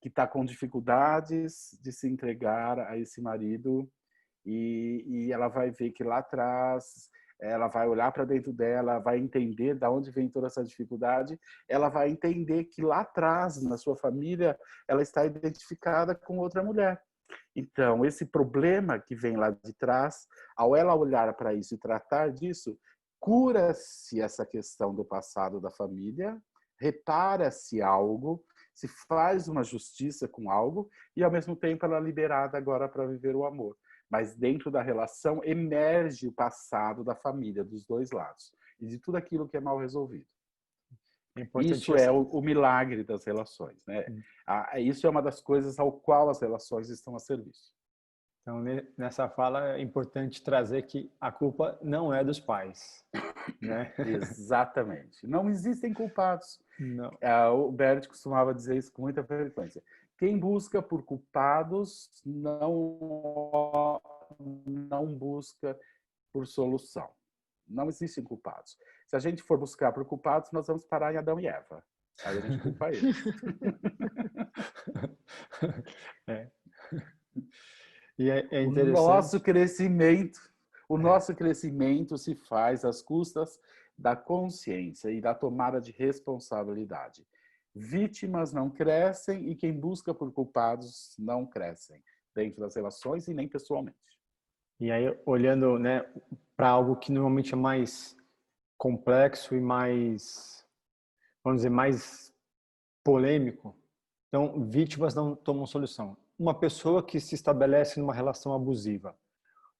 que está com dificuldades de se entregar a esse marido, e ela vai ver que lá atrás, ela vai olhar para dentro dela, vai entender de onde vem toda essa dificuldade, ela vai entender que lá atrás, na sua família, ela está identificada com outra mulher. Então, esse problema que vem lá de trás, ao ela olhar para isso e tratar disso, cura-se essa questão do passado da família, repara-se algo, se faz uma justiça com algo, e ao mesmo tempo ela é liberada agora para viver o amor. Mas dentro da relação emerge o passado da família, dos dois lados, e de tudo aquilo que é mal resolvido. Isso é o milagre das relações, né? Isso é uma das coisas ao qual as relações estão a serviço. Então, nessa fala é importante trazer que a culpa não é dos pais, né? Exatamente. Não existem culpados. Não. O Bert costumava dizer isso com muita frequência. Quem busca por culpados não busca por solução. Não existem culpados. Se a gente for buscar por culpados, nós vamos parar em Adão e Eva. Aí a gente culpa eles. É. E é interessante. O nosso crescimento se faz às custas da consciência e da tomada de responsabilidade. Vítimas não crescem e quem busca por culpados não crescem dentro das relações e nem pessoalmente. E aí, olhando, né, para algo que normalmente é mais complexo e mais, vamos dizer, mais polêmico, então, vítimas não tomam solução. Uma pessoa que se estabelece numa relação abusiva,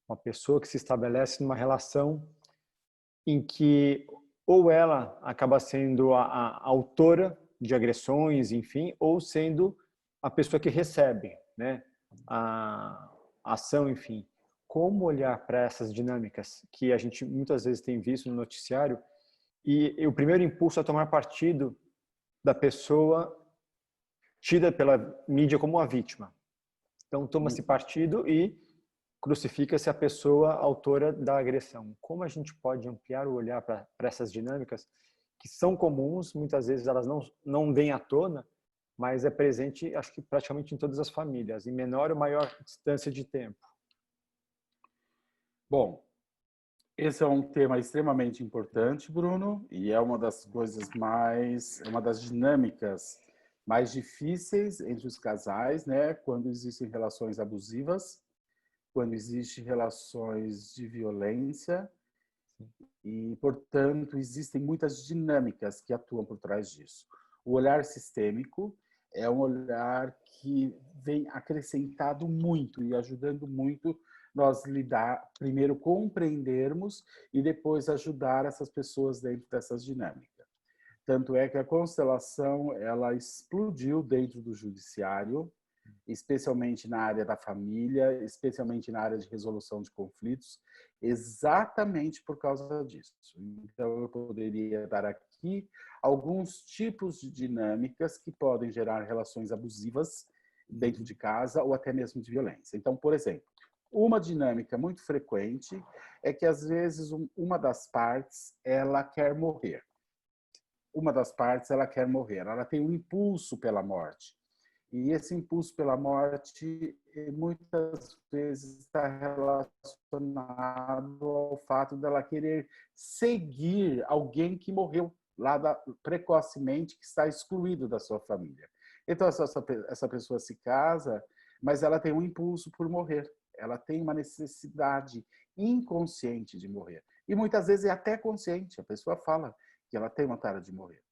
uma pessoa que se estabelece numa relação em que ou ela acaba sendo a autora de agressões, enfim, ou sendo a pessoa que recebe, né, a ação, enfim. Como olhar para essas dinâmicas que a gente muitas vezes tem visto no noticiário e o primeiro impulso é tomar partido da pessoa tida pela mídia como a vítima. Então, toma-se partido e crucifica-se a pessoa autora da agressão. Como a gente pode ampliar o olhar para essas dinâmicas que são comuns, muitas vezes elas não vêm à tona, mas é presente, acho que praticamente em todas as famílias, em menor ou maior distância de tempo. Bom, esse é um tema extremamente importante, Bruno, e é uma das uma das dinâmicas mais difíceis entre os casais, né? Quando existem relações abusivas, quando existem relações de violência e, portanto, existem muitas dinâmicas que atuam por trás disso. O olhar sistêmico é um olhar que vem acrescentado muito e ajudando muito nós lidar, primeiro compreendermos e depois ajudar essas pessoas dentro dessas dinâmicas. Tanto é que a constelação ela explodiu dentro do judiciário, especialmente na área da família, especialmente na área de resolução de conflitos, exatamente por causa disso. Então, eu poderia dar aqui alguns tipos de dinâmicas que podem gerar relações abusivas dentro de casa ou até mesmo de violência. Então, por exemplo, uma dinâmica muito frequente é que, às vezes, uma das partes ela quer morrer. Uma das partes ela quer morrer, ela tem um impulso pela morte. E esse impulso pela morte muitas vezes está relacionado ao fato dela querer seguir alguém que morreu precocemente, que está excluído da sua família. Então, essa pessoa se casa, mas ela tem um impulso por morrer. Ela tem uma necessidade inconsciente de morrer. E muitas vezes é até consciente. A pessoa fala que ela tem vontade de morrer.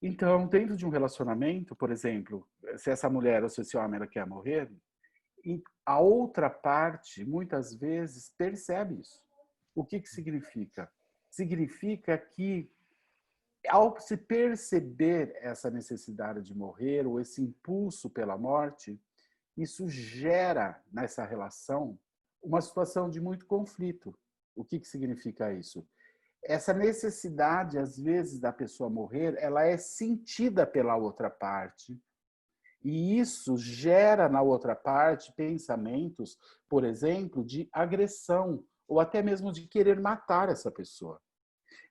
Então, dentro de um relacionamento, por exemplo, se essa mulher ou se esse homem ela quer morrer, a outra parte, muitas vezes, percebe isso. O que significa? Significa que, ao se perceber essa necessidade de morrer, ou esse impulso pela morte, isso gera, nessa relação, uma situação de muito conflito. O que significa isso? Essa necessidade, às vezes, da pessoa morrer, ela é sentida pela outra parte. E isso gera na outra parte pensamentos, por exemplo, de agressão, ou até mesmo de querer matar essa pessoa.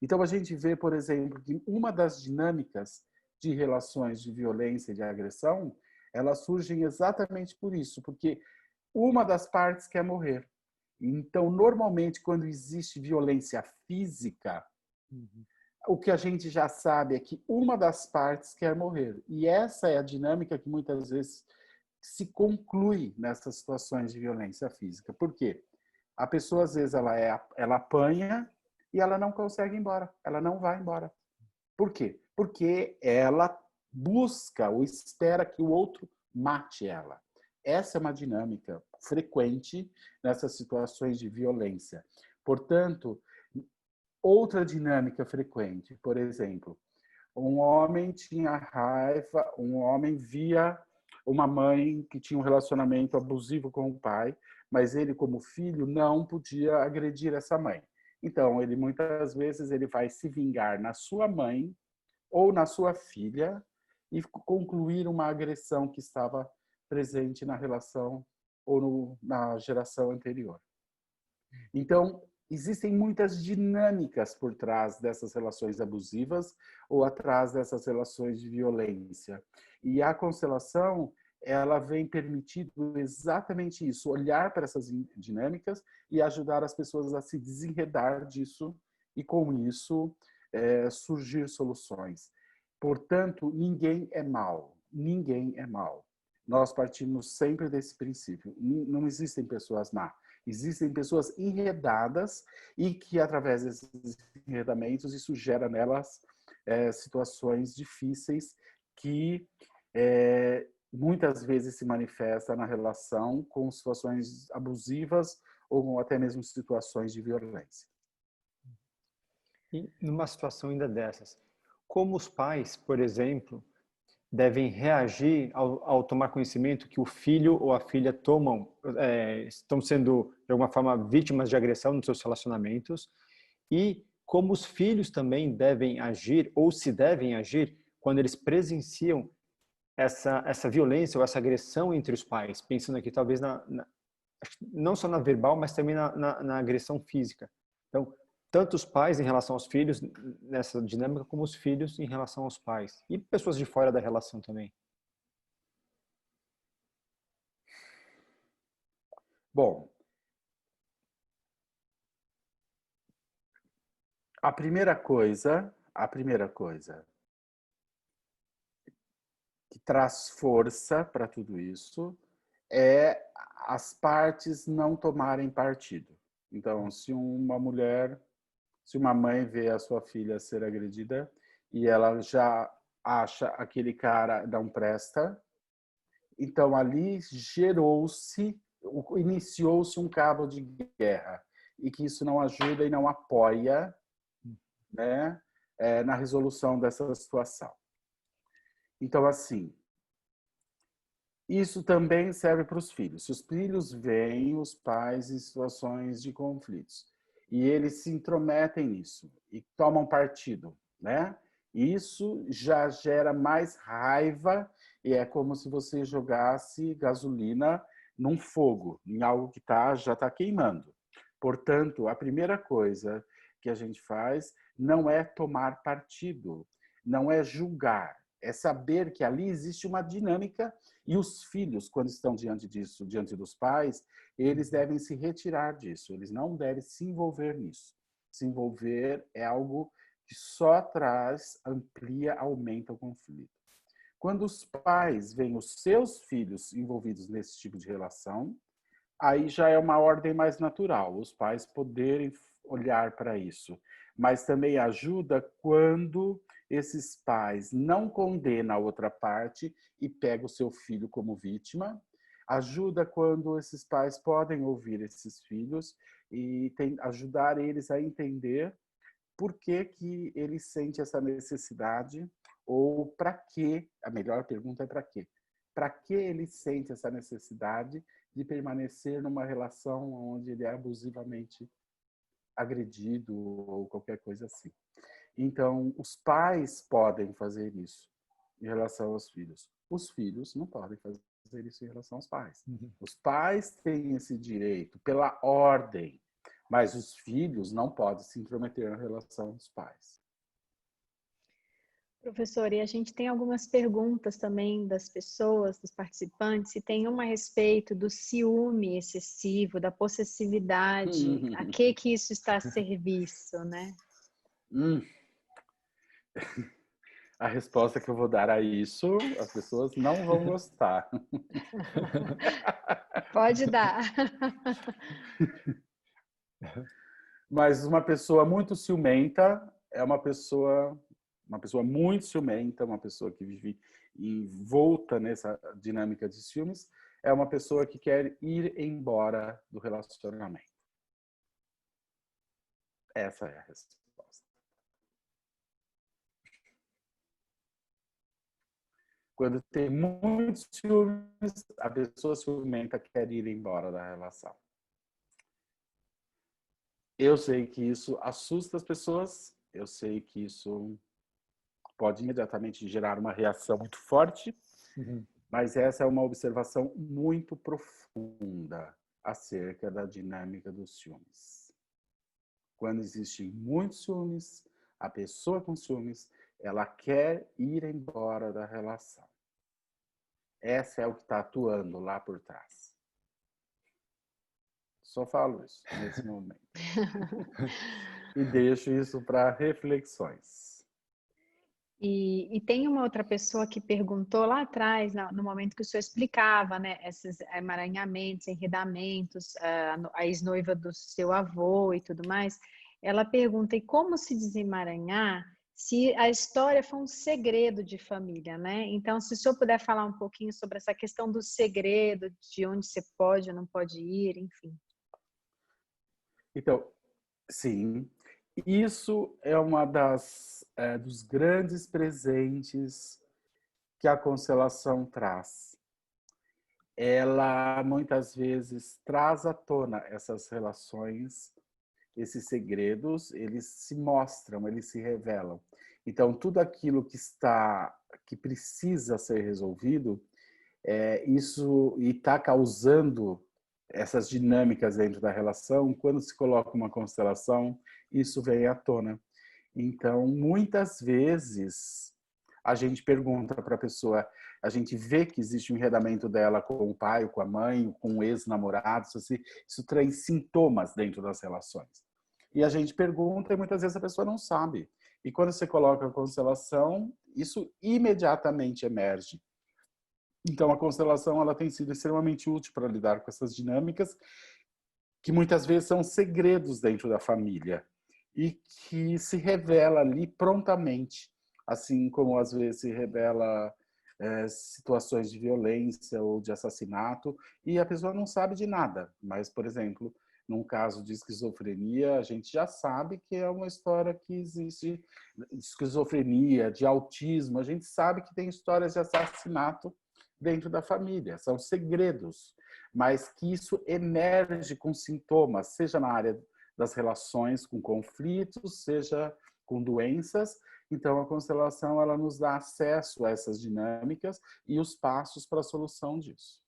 Então, a gente vê, por exemplo, que uma das dinâmicas de relações de violência e de agressão, elas surgem exatamente por isso, porque uma das partes quer morrer. Então, normalmente, quando existe violência física, o que a gente já sabe é que uma das partes quer morrer. E essa é a dinâmica que muitas vezes se conclui nessas situações de violência física. Por quê? A pessoa, às vezes, ela apanha e ela não consegue ir embora. Ela não vai embora. Por quê? Porque ela busca ou espera que o outro mate ela. Essa é uma dinâmica frequente nessas situações de violência. Portanto, outra dinâmica frequente, por exemplo, um homem tinha raiva, um homem via uma mãe que tinha um relacionamento abusivo com o pai, mas ele, como filho, não podia agredir essa mãe. Então, ele muitas vezes ele vai se vingar na sua mãe ou na sua filha e concluir uma agressão que estava presente na relação ou na geração anterior. Então, existem muitas dinâmicas por trás dessas relações abusivas ou atrás dessas relações de violência. E a constelação, ela vem permitindo exatamente isso, olhar para essas dinâmicas e ajudar as pessoas a se desenredar disso e, com isso, surgir soluções. Portanto, ninguém é mal. Ninguém é mal. Nós partimos sempre desse princípio. Não existem pessoas má. Existem pessoas enredadas e que, através desses enredamentos, isso gera nelas situações difíceis que muitas vezes se manifesta na relação com situações abusivas ou até mesmo situações de violência. E numa situação ainda dessas, como os pais, por exemplo, devem reagir ao tomar conhecimento que o filho ou a filha estão sendo, de alguma forma, vítimas de agressão nos seus relacionamentos, e como os filhos também devem agir, ou se devem agir, quando eles presenciam essa violência ou essa agressão entre os pais, pensando aqui talvez não só na verbal, mas também na agressão física. Então, tanto os pais em relação aos filhos nessa dinâmica, como os filhos em relação aos pais. E pessoas de fora da relação também. Bom, a primeira coisa que traz força para tudo isso é as partes não tomarem partido. Então, se uma mãe vê a sua filha ser agredida e ela já acha aquele cara não presta, então ali iniciou-se um cabo de guerra e que isso não ajuda e não apoia, né, na resolução dessa situação. Então, assim, isso também serve para os filhos. Se os filhos veem os pais em situações de conflitos e eles se intrometem nisso e tomam partido, né? Isso já gera mais raiva e é como se você jogasse gasolina num fogo, em algo que já está queimando. Portanto, a primeira coisa que a gente faz não é tomar partido, não é julgar, é saber que ali existe uma dinâmica e os filhos, quando estão diante disso, diante dos pais, eles devem se retirar disso, eles não devem se envolver nisso. Se envolver é algo que só traz, amplia, aumenta o conflito. Quando os pais veem os seus filhos envolvidos nesse tipo de relação, aí já é uma ordem mais natural, os pais poderem olhar para isso. Mas também ajuda quando esses pais não condenam a outra parte e pegam o seu filho como vítima. Ajuda quando esses pais podem ouvir esses filhos e ajudar eles a entender por que ele sente essa necessidade ou para quê. A melhor pergunta é para quê. Para que ele sente essa necessidade de permanecer numa relação onde ele é abusivamente agredido ou qualquer coisa assim. Então, os pais podem fazer isso em relação aos filhos. Os filhos não podem fazer isso em relação aos pais. Os pais têm esse direito pela ordem, mas os filhos não podem se intrometer na relação dos pais. Professor, e a gente tem algumas perguntas também das pessoas, dos participantes, e tem uma a respeito do ciúme excessivo, da possessividade. A que isso está a serviço, né? A resposta que eu vou dar a isso, as pessoas não vão gostar. Pode dar. Mas uma pessoa muito ciumenta é uma pessoa muito ciumenta, uma pessoa que vive envolta nessa dinâmica de ciúmes, é uma pessoa que quer ir embora do relacionamento. Essa é a resposta. Quando tem muitos ciúmes, a pessoa ciumenta quer ir embora da relação. Eu sei que isso assusta as pessoas, eu sei que isso pode imediatamente gerar uma reação muito forte, mas essa é uma observação muito profunda acerca da dinâmica dos ciúmes. Quando existe muitos ciúmes, a pessoa com ciúmes, ela quer ir embora da relação. Essa é o que está atuando lá por trás. Só falo isso nesse momento. E deixo isso para reflexões. E tem uma outra pessoa que perguntou lá atrás, no momento que o senhor explicava, né, esses emaranhamentos, enredamentos, a ex-noiva do seu avô e tudo mais, ela pergunta, e como se desemaranhar se a história foi um segredo de família, né? Então, se o senhor puder falar um pouquinho sobre essa questão do segredo, de onde você pode ou não pode ir, enfim. Então, sim, isso é uma dos grandes presentes que a constelação traz. Ela muitas vezes traz à tona essas relações, esses segredos, eles se mostram, eles se revelam. Então, tudo aquilo que precisa ser resolvido, isso e está causando essas dinâmicas dentro da relação, quando se coloca uma constelação, isso vem à tona. Então, muitas vezes, a gente pergunta para a pessoa, a gente vê que existe um enredamento dela com o pai, ou com a mãe, ou com o ex-namorado, isso traz sintomas dentro das relações. E a gente pergunta e muitas vezes a pessoa não sabe. E quando você coloca a constelação, isso imediatamente emerge. Então, a constelação ela tem sido extremamente útil para lidar com essas dinâmicas, que muitas vezes são segredos dentro da família e que se revela ali prontamente, assim como às vezes se revela situações de violência ou de assassinato e a pessoa não sabe de nada. Mas, por exemplo, num caso de esquizofrenia, a gente já sabe que é uma história que existe, de esquizofrenia, de autismo, a gente sabe que tem histórias de assassinato dentro da família, são segredos, mas que isso emerge com sintomas, seja na área das relações com conflitos, seja com doenças. Então, a constelação ela nos dá acesso a essas dinâmicas e os passos para a solução disso.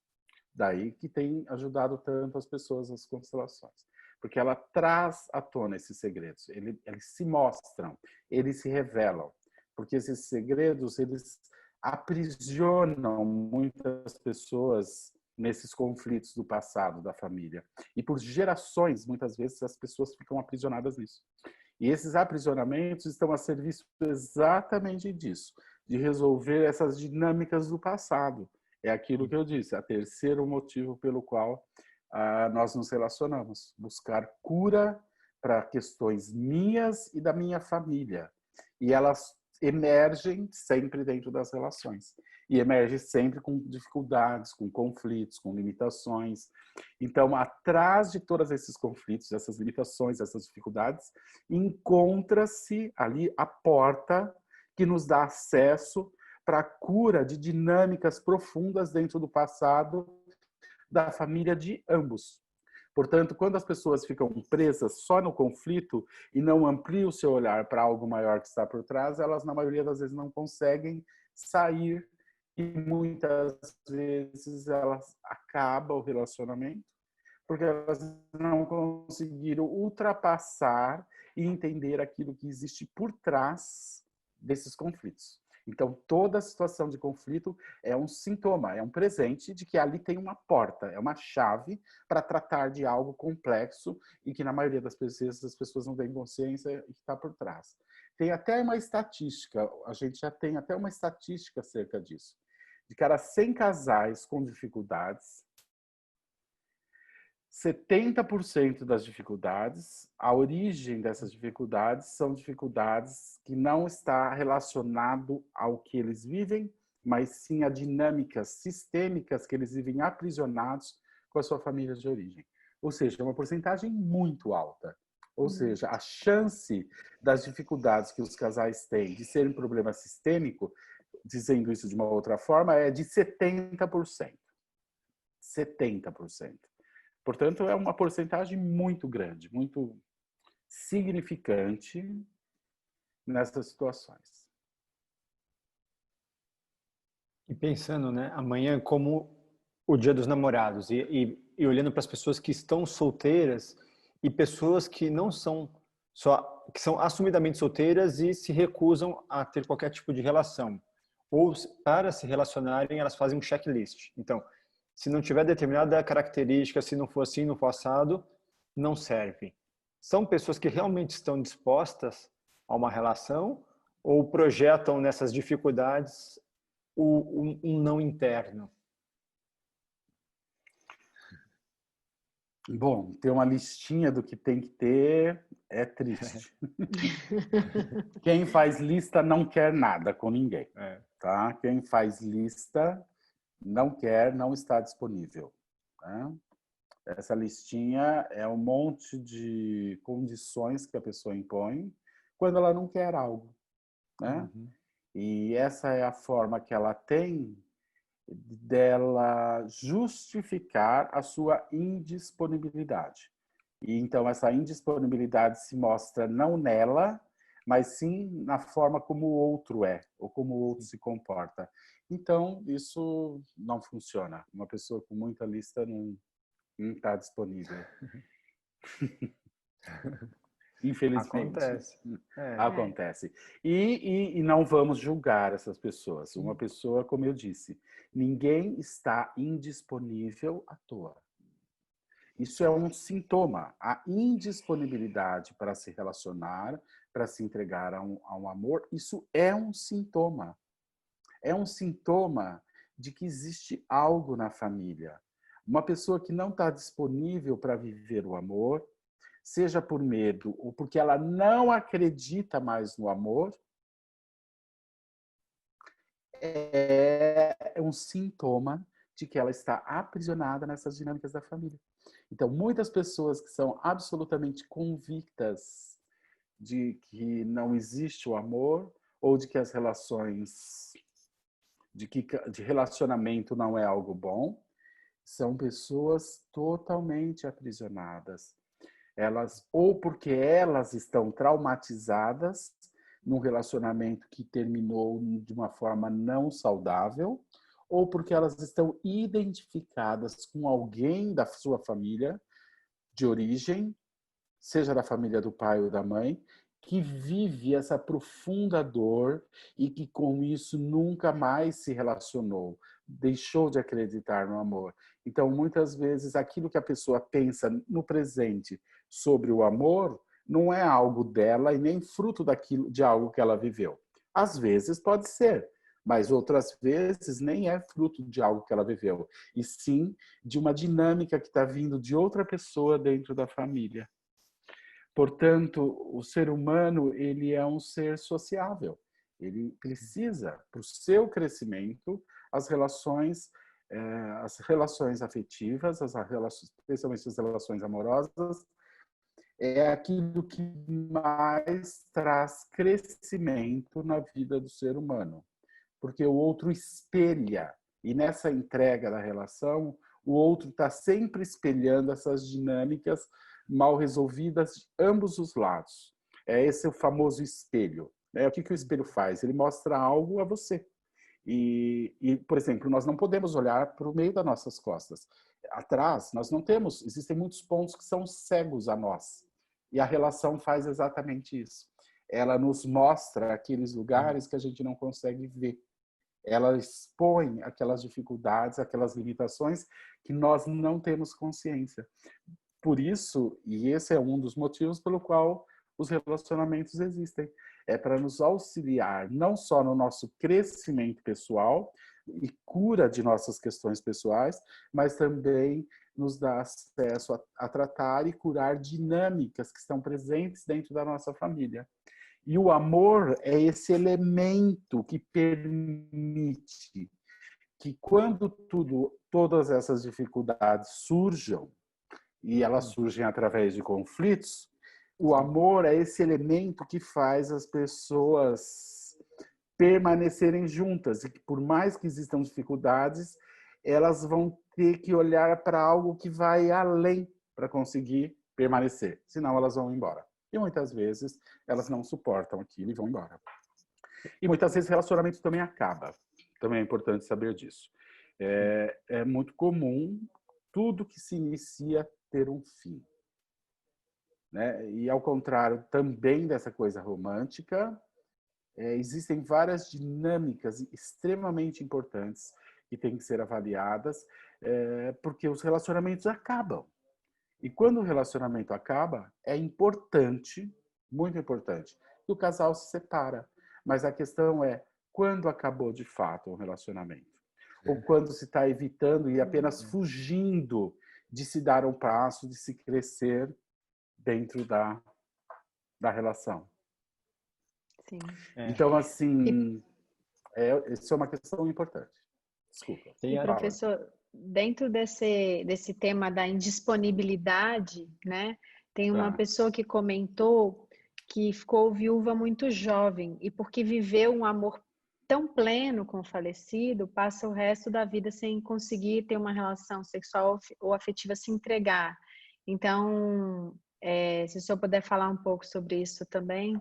Daí que tem ajudado tanto as pessoas as constelações, porque ela traz à tona esses segredos, eles se mostram, eles se revelam, porque esses segredos eles aprisionam muitas pessoas nesses conflitos do passado da família. E por gerações, muitas vezes, as pessoas ficam aprisionadas nisso. E esses aprisionamentos estão a serviço exatamente disso, de resolver essas dinâmicas do passado. É aquilo que eu disse, a terceiro motivo pelo qual nós nos relacionamos. Buscar cura para questões minhas e da minha família. E elas emergem sempre dentro das relações. E emergem sempre com dificuldades, com conflitos, com limitações. Então, atrás de todos esses conflitos, essas limitações, essas dificuldades, encontra-se ali a porta que nos dá acesso para a cura de dinâmicas profundas dentro do passado da família de ambos. Portanto, quando as pessoas ficam presas só no conflito e não ampliam o seu olhar para algo maior que está por trás, elas, na maioria das vezes, não conseguem sair e muitas vezes elas acabam o relacionamento porque elas não conseguiram ultrapassar e entender aquilo que existe por trás desses conflitos. Então, toda situação de conflito é um sintoma, é um presente de que ali tem uma porta, é uma chave para tratar de algo complexo e que, na maioria das vezes, as pessoas não têm consciência e que está por trás. Tem até uma estatística, a gente já tem até uma estatística acerca disso. De cada 100 casais com dificuldades, 70% das dificuldades, a origem dessas dificuldades são dificuldades que não está relacionado ao que eles vivem, mas sim a dinâmicas sistêmicas que eles vivem aprisionados com a sua família de origem. Ou seja, é uma porcentagem muito alta. Ou seja, a chance das dificuldades que os casais têm de serem um problema sistêmico, dizendo isso de uma outra forma, é de 70%. 70%. Portanto, é uma porcentagem muito grande, muito significante nessas situações. E pensando, né, amanhã como o Dia dos Namorados e olhando para as pessoas que estão solteiras e pessoas que não são que são assumidamente solteiras e se recusam a ter qualquer tipo de relação, ou para se relacionarem elas fazem um checklist. Então, se não tiver determinada característica, se não for assim, não for assado, não serve. São pessoas que realmente estão dispostas a uma relação ou projetam nessas dificuldades um não interno? Bom, ter uma listinha do que tem que ter é triste. Quem faz lista não quer nada com ninguém. Tá? Quem faz lista não quer, não está disponível. Tá? Essa listinha é um monte de condições que a pessoa impõe quando ela não quer algo. Né? E essa é a forma que ela tem dela justificar a sua indisponibilidade. E então essa indisponibilidade se mostra não nela, mas sim na forma como o outro é, ou como o outro se comporta. Então, isso não funciona. Uma pessoa com muita lista não está disponível. Infelizmente. Acontece. É. Acontece. E não vamos julgar essas pessoas. Uma pessoa, como eu disse, ninguém está indisponível à toa. Isso é um sintoma. A indisponibilidade para se relacionar, para se entregar a um amor, isso é um sintoma. É um sintoma de que existe algo na família. Uma pessoa que não está disponível para viver o amor, seja por medo ou porque ela não acredita mais no amor, é um sintoma de que ela está aprisionada nessas dinâmicas da família. Então, muitas pessoas que são absolutamente convictas de que não existe o amor ou de que as relações, de relacionamento não é algo bom, são pessoas totalmente aprisionadas. Elas, ou porque elas estão traumatizadas num relacionamento que terminou de uma forma não saudável, ou porque elas estão identificadas com alguém da sua família de origem, seja da família do pai ou da mãe, que vive essa profunda dor e que com isso nunca mais se relacionou, deixou de acreditar no amor. Então, muitas vezes, aquilo que a pessoa pensa no presente sobre o amor não é algo dela e nem fruto de algo que ela viveu. Às vezes pode ser, mas outras vezes nem é fruto de algo que ela viveu, e sim de uma dinâmica que está vindo de outra pessoa dentro da família. Portanto, o ser humano, ele é um ser sociável. Ele precisa, para o seu crescimento, as relações afetivas, especialmente as relações amorosas, é aquilo que mais traz crescimento na vida do ser humano. Porque o outro espelha, e nessa entrega da relação, o outro está sempre espelhando essas dinâmicas mal resolvidas de ambos os lados. É esse o famoso espelho. O que o espelho faz? Ele mostra algo a você. Por exemplo, nós não podemos olhar para o meio das nossas costas. Atrás, nós não temos, existem muitos pontos que são cegos a nós. E a relação faz exatamente isso. Ela nos mostra aqueles lugares que a gente não consegue ver. Ela expõe aquelas dificuldades, aquelas limitações que nós não temos consciência. Por isso, e esse é um dos motivos pelo qual os relacionamentos existem, é para nos auxiliar não só no nosso crescimento pessoal e cura de nossas questões pessoais, mas também nos dá acesso a tratar e curar dinâmicas que estão presentes dentro da nossa família. E o amor é esse elemento que permite que quando todas essas dificuldades surjam, e elas surgem através de conflitos, o amor é esse elemento que faz as pessoas permanecerem juntas. E que por mais que existam dificuldades, elas vão ter que olhar para algo que vai além para conseguir permanecer. Senão elas vão embora. E muitas vezes elas não suportam aquilo e vão embora. E muitas vezes o relacionamento também acaba. Também é importante saber disso. É muito comum tudo que se inicia ter um fim. Né? E ao contrário também dessa coisa romântica, existem várias dinâmicas extremamente importantes que têm que ser avaliadas, porque os relacionamentos acabam. E quando o relacionamento acaba, é importante, muito importante, que o casal se separa. Mas a questão é, quando acabou de fato o relacionamento? Ou quando se está evitando e apenas fugindo de se dar um passo, de se crescer dentro da relação. Sim. Então, assim, isso é uma questão importante. Desculpa. E, professor, dentro desse tema da indisponibilidade, né, tem uma pessoa que comentou que ficou viúva muito jovem e porque viveu um amor tão pleno com o falecido, passa o resto da vida sem conseguir ter uma relação sexual ou afetiva, se entregar. Então, se o senhor puder falar um pouco sobre isso também.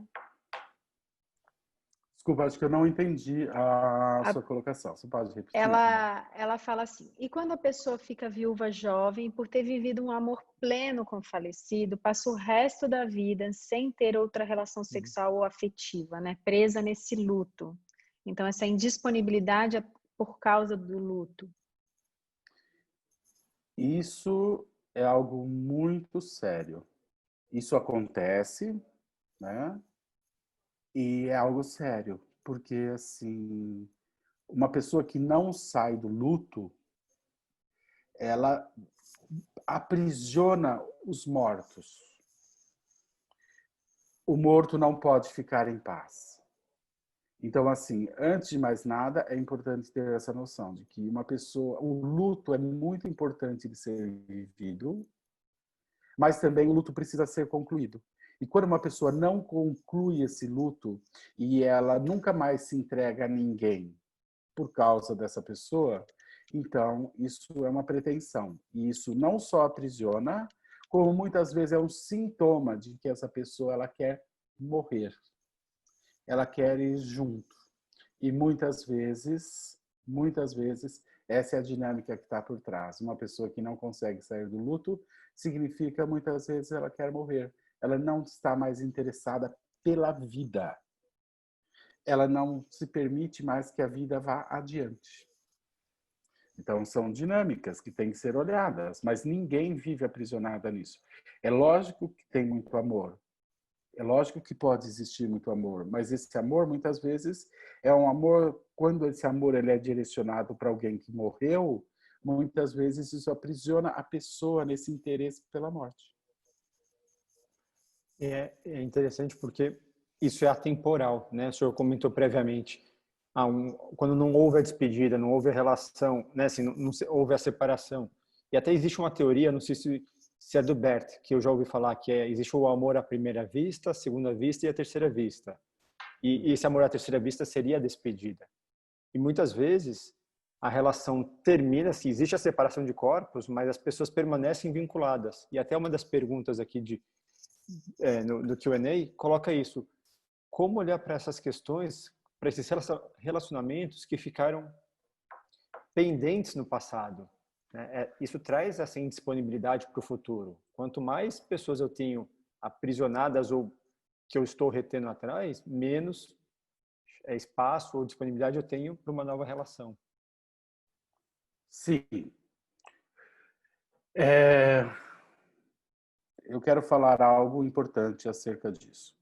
Desculpa, acho que eu não entendi a sua colocação. Você pode repetir? Ela fala assim: e quando a pessoa fica viúva jovem, por ter vivido um amor pleno com o falecido, passa o resto da vida sem ter outra relação sexual ou afetiva, né? Presa nesse luto. Então, essa indisponibilidade é por causa do luto. Isso é algo muito sério. Isso acontece, né? E é algo sério, porque assim, uma pessoa que não sai do luto, ela aprisiona os mortos. O morto não pode ficar em paz. Então, assim, antes de mais nada, é importante ter essa noção de que uma pessoa, o luto é muito importante de ser vivido, mas também o luto precisa ser concluído. E quando uma pessoa não conclui esse luto e ela nunca mais se entrega a ninguém por causa dessa pessoa, então isso é uma pretensão. E isso não só aprisiona, como muitas vezes é um sintoma de que essa pessoa ela quer morrer. Ela quer ir junto. E muitas vezes, essa é a dinâmica que está por trás. Uma pessoa que não consegue sair do luto significa muitas vezes ela quer morrer. Ela não está mais interessada pela vida. Ela não se permite mais que a vida vá adiante. Então, são dinâmicas que têm que ser olhadas, mas ninguém vive aprisionada nisso. É lógico que tem muito amor. É lógico que pode existir muito amor, mas esse amor, muitas vezes, é um amor, quando esse amor ele é direcionado para alguém que morreu, muitas vezes isso aprisiona a pessoa nesse interesse pela morte. É interessante porque isso é atemporal, né? O senhor comentou previamente, quando não houve a despedida, não houve a relação, né? Assim, não houve a separação. E até existe uma teoria, não sei se é do Bert, que eu já ouvi falar, que existe o amor à primeira vista, a segunda vista e a terceira vista. E esse amor à terceira vista seria a despedida. E muitas vezes a relação termina, se existe a separação de corpos, mas as pessoas permanecem vinculadas. E até uma das perguntas aqui do Q&A coloca isso. Como olhar para essas questões, para esses relacionamentos que ficaram pendentes no passado? Isso traz essa indisponibilidade para o futuro. Quanto mais pessoas eu tenho aprisionadas ou que eu estou retendo atrás, menos espaço ou disponibilidade eu tenho para uma nova relação. Sim. Eu quero falar algo importante acerca disso.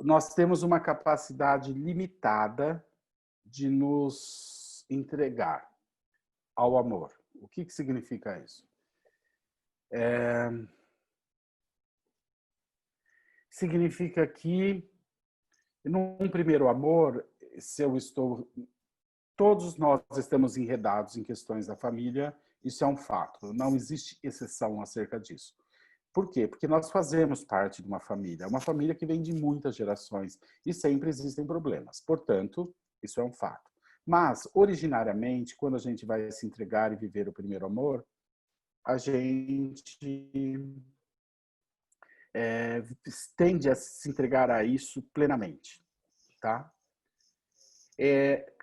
Nós temos uma capacidade limitada de nos entregar ao amor. O que significa isso? Significa que, num primeiro amor, todos nós estamos enredados em questões da família, isso é um fato, não existe exceção acerca disso. Por quê? Porque nós fazemos parte de uma família que vem de muitas gerações e sempre existem problemas. Portanto, isso é um fato. Mas, originariamente, quando a gente vai se entregar e viver o primeiro amor, a gente tende a se entregar a isso plenamente, tá?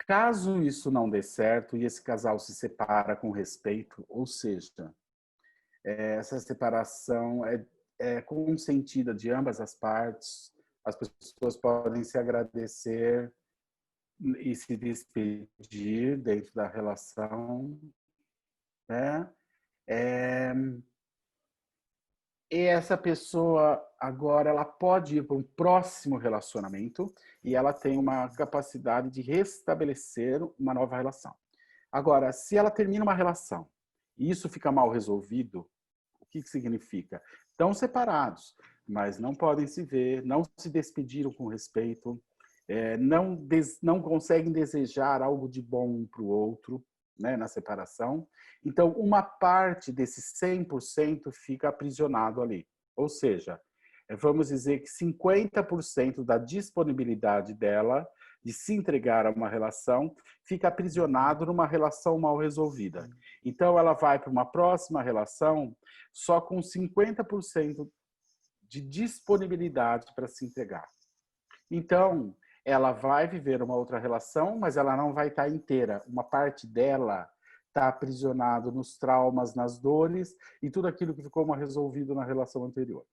Caso isso não dê certo e esse casal se separa com respeito, ou seja, essa separação é consentida de ambas as partes, as pessoas podem se agradecer e se despedir dentro da relação, né? E essa pessoa agora ela pode ir para um próximo relacionamento e ela tem uma capacidade de restabelecer uma nova relação. Agora, se ela termina uma relação e isso fica mal resolvido, o que significa? Estão separados, mas não podem se ver, não se despediram com respeito, não conseguem desejar algo de bom um para o outro, né, na separação. Então, uma parte desse 100% fica aprisionado ali. Ou seja, vamos dizer que 50% da disponibilidade dela de se entregar a uma relação fica aprisionado numa relação mal resolvida. Então, ela vai para uma próxima relação só com 50% de disponibilidade para se entregar. Então, ela vai viver uma outra relação, mas ela não vai estar inteira. Uma parte dela está aprisionado nos traumas, nas dores e tudo aquilo que ficou mal resolvido na relação anterior.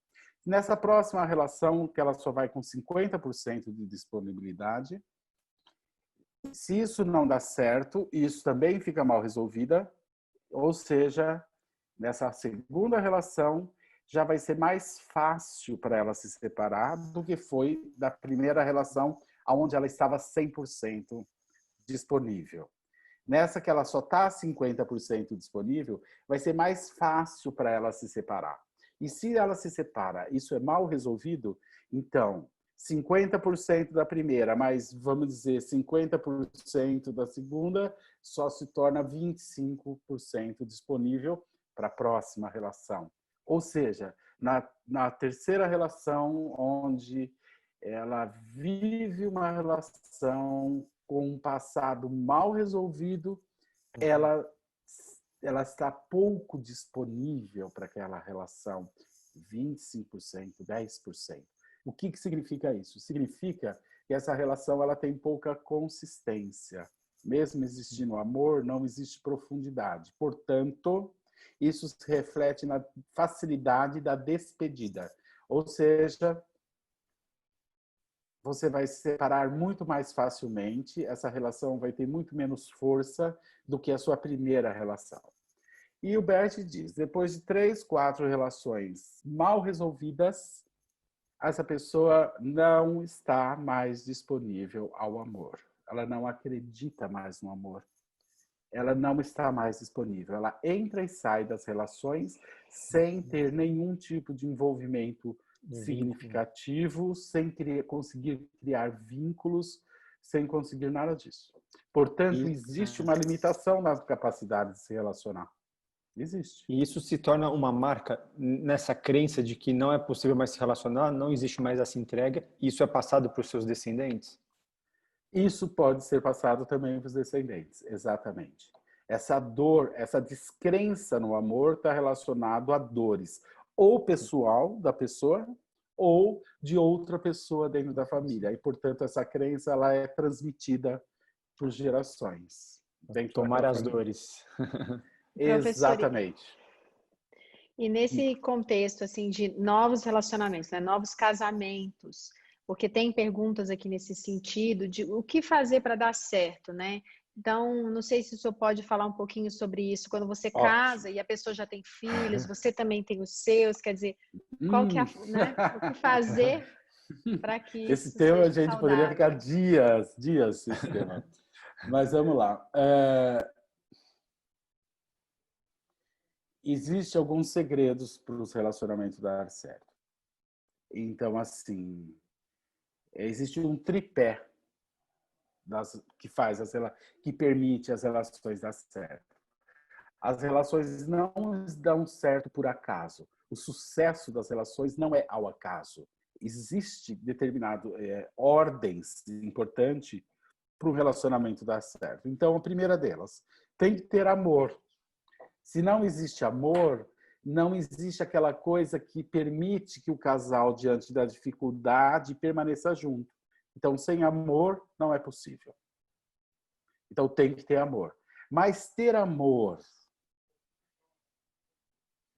Nessa próxima relação, que ela só vai com 50% de disponibilidade, se isso não dá certo, isso também fica mal resolvida, ou seja, nessa segunda relação, já vai ser mais fácil para ela se separar do que foi da primeira relação, onde ela estava 100% disponível. Nessa que ela só está 50% disponível, vai ser mais fácil para ela se separar. E se ela se separa, isso é mal resolvido, então 50% da primeira, mas vamos dizer 50% da segunda, só se torna 25% disponível para a próxima relação. Ou seja, na terceira relação, onde ela vive uma relação com um passado mal resolvido, ela está pouco disponível para aquela relação, 25%, 10%. O que significa isso? Significa que essa relação ela tem pouca consistência. Mesmo existindo amor, não existe profundidade. Portanto, isso se reflete na facilidade da despedida. Ou seja, você vai se separar muito mais facilmente, essa relação vai ter muito menos força do que a sua primeira relação. E o Bert diz, depois de 3, 4 relações mal resolvidas, essa pessoa não está mais disponível ao amor. Ela não acredita mais no amor. Ela não está mais disponível. Ela entra e sai das relações sem ter nenhum tipo de envolvimento significativo, sem conseguir criar vínculos, sem conseguir nada disso. Portanto, existe uma limitação na capacidade de se relacionar. Existe. E isso se torna uma marca nessa crença de que não é possível mais se relacionar, não existe mais essa entrega, e isso é passado para os seus descendentes? Isso pode ser passado também para os descendentes, exatamente. Essa dor, essa descrença no amor está relacionado a dores, ou pessoal da pessoa, ou de outra pessoa dentro da família. E, portanto, essa crença ela é transmitida por gerações. Tomar as dores. Professor, Exatamente. e nesse contexto assim de novos relacionamentos, né, novos casamentos, porque tem perguntas aqui nesse sentido de o que fazer para dar certo, né? Então, não sei se o senhor pode falar um pouquinho sobre isso. Quando você casa e a pessoa já tem filhos, você também tem os seus, quer dizer, qual que é né? O que fazer para que Esse isso tema a seja gente poderia ficar saudável? dias esse tema. Mas vamos lá. Existem alguns segredos para os relacionamentos dar certo. Então, assim, existe um tripé que permite as relações dar certo. As relações não dão certo por acaso. O sucesso das relações não é ao acaso. Existe determinado ordens importante para o relacionamento dar certo. Então, a primeira delas, tem que ter amor. Se não existe amor, não existe aquela coisa que permite que o casal, diante da dificuldade, permaneça junto. Então, sem amor, não é possível. Então, tem que ter amor. Mas ter amor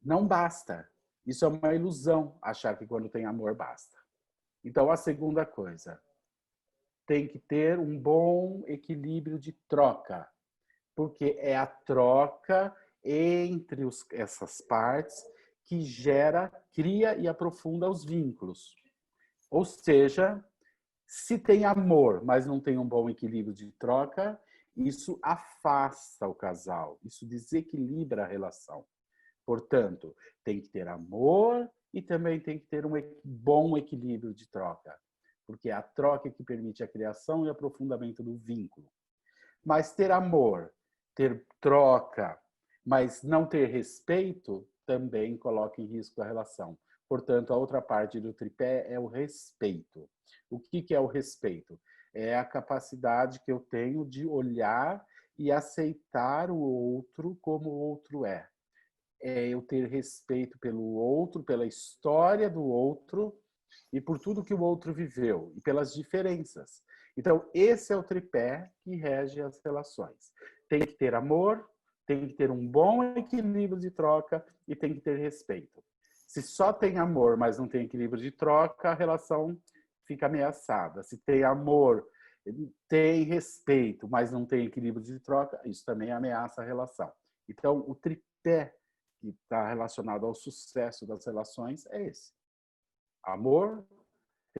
não basta. Isso é uma ilusão, achar que quando tem amor, basta. Então, a segunda coisa, tem que ter um bom equilíbrio de troca. Porque é a troca entre essas partes que gera, cria e aprofunda os vínculos. Ou seja, se tem amor, mas não tem um bom equilíbrio de troca, isso afasta o casal, isso desequilibra a relação. Portanto, tem que ter amor e também tem que ter um bom equilíbrio de troca, porque é a troca que permite a criação e aprofundamento do vínculo. Mas ter amor, ter troca, mas não ter respeito, também coloca em risco a relação. Portanto, a outra parte do tripé é o respeito. O que é o respeito? É a capacidade que eu tenho de olhar e aceitar o outro como o outro é. É eu ter respeito pelo outro, pela história do outro, e por tudo que o outro viveu e pelas diferenças. Então, esse é o tripé que rege as relações. Tem que ter amor, tem que ter um bom equilíbrio de troca e tem que ter respeito. Se só tem amor, mas não tem equilíbrio de troca, a relação fica ameaçada. Se tem amor, tem respeito, mas não tem equilíbrio de troca, isso também ameaça a relação. Então, o tripé que está relacionado ao sucesso das relações é esse: amor,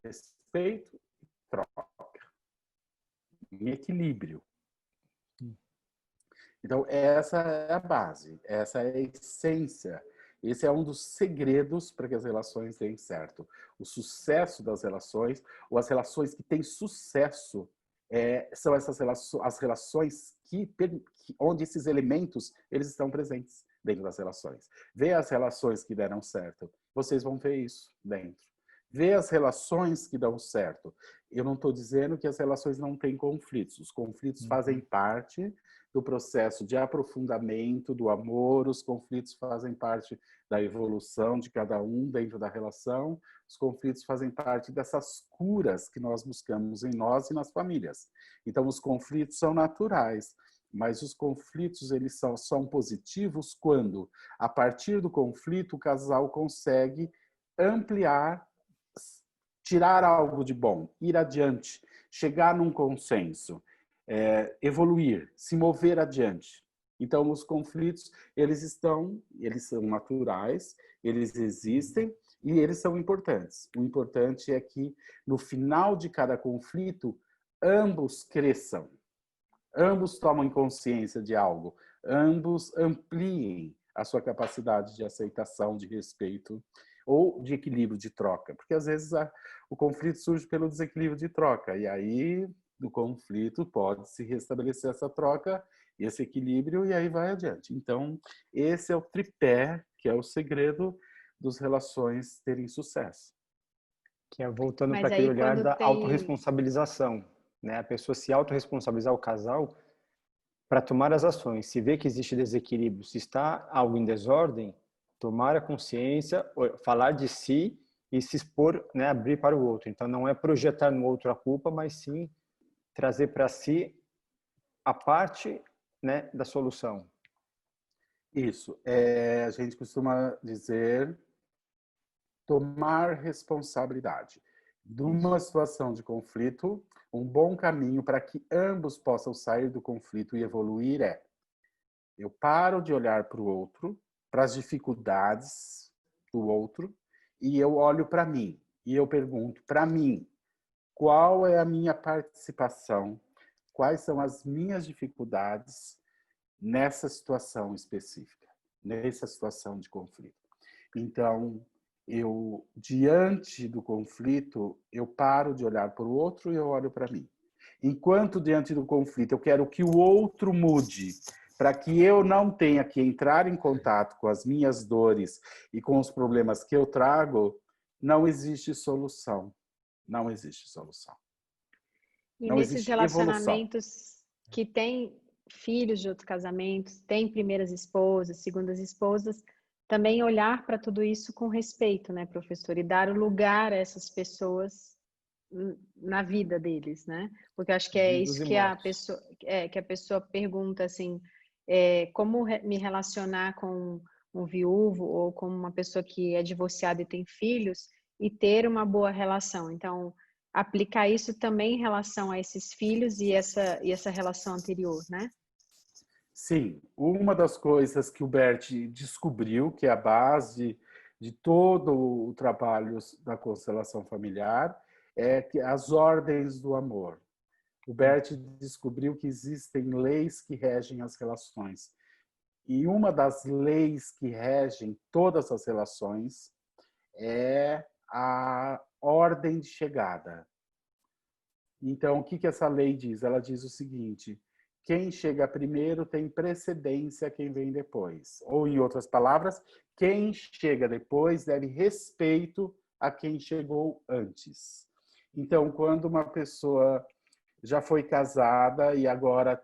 respeito e troca. Em equilíbrio. Então, essa é a base, essa é a essência. Esse é um dos segredos para que as relações deem certo. O sucesso das relações, ou as relações que têm sucesso, são essas relações, as relações onde esses elementos eles estão presentes dentro das relações. Vê as relações que deram certo, vocês vão ver isso dentro. Vê as relações que dão certo. Eu não estou dizendo que as relações não têm conflitos. Os conflitos fazem parte do processo de aprofundamento do amor, os conflitos fazem parte da evolução de cada um dentro da relação, os conflitos fazem parte dessas curas que nós buscamos em nós e nas famílias. Então, os conflitos são naturais, mas os conflitos eles são positivos quando, a partir do conflito, o casal consegue ampliar, tirar algo de bom, ir adiante, chegar num consenso, evoluir, se mover adiante. Então, os conflitos, eles são naturais, eles existem e eles são importantes. O importante é que, no final de cada conflito, ambos cresçam, ambos tomem consciência de algo, ambos ampliem a sua capacidade de aceitação, de respeito ou de equilíbrio de troca. Porque, às vezes, o conflito surge pelo desequilíbrio de troca. E aí, do conflito, pode se restabelecer essa troca, esse equilíbrio, e aí vai adiante. Então, esse é o tripé, que é o segredo das relações terem sucesso. Que é voltando Mas para aquele aí, olhar quando da tem... autorresponsabilização, né? A pessoa se autorresponsabilizar, o casal, para tomar as ações. Se vê que existe desequilíbrio, se está algo em desordem, tomar a consciência, falar de si e se expor, né? Abrir para o outro. Então, não é projetar no outro a culpa, mas sim trazer para si a parte, né, da solução. Isso. A gente costuma dizer tomar responsabilidade. De uma situação de conflito, um bom caminho para que ambos possam sair do conflito e evoluir é: eu paro de olhar para o outro, para as dificuldades do outro, e eu olho para mim. E eu pergunto para mim, qual é a minha participação? Quais são as minhas dificuldades nessa situação específica, nessa situação de conflito? Então, diante do conflito, eu paro de olhar para o outro e eu olho para mim. Enquanto diante do conflito eu quero que o outro mude, para que eu não tenha que entrar em contato com as minhas dores e com os problemas que eu trago, não existe solução. Não existe solução. E Não nesses existe evolução. relacionamentos que têm filhos de outros casamentos, têm primeiras esposas, segundas esposas, também olhar para tudo isso com respeito, né, professor? E dar o lugar a essas pessoas na vida deles, né? Porque eu acho que é Vivos isso e que a mortos. pessoa pergunta, assim, como me relacionar com um viúvo ou com uma pessoa que é divorciada e tem filhos e ter uma boa relação. Então, aplicar isso também em relação a esses filhos e essa relação anterior, né? Sim, uma das coisas que o Bert descobriu, que é a base de todo o trabalho da constelação familiar, é que as ordens do amor. O Bert descobriu que existem leis que regem as relações. E uma das leis que regem todas as relações é a ordem de chegada. Então, o que essa lei diz? Ela diz o seguinte: quem chega primeiro tem precedência a quem vem depois. Ou, em outras palavras, quem chega depois deve respeito a quem chegou antes. Então, quando uma pessoa já foi casada e agora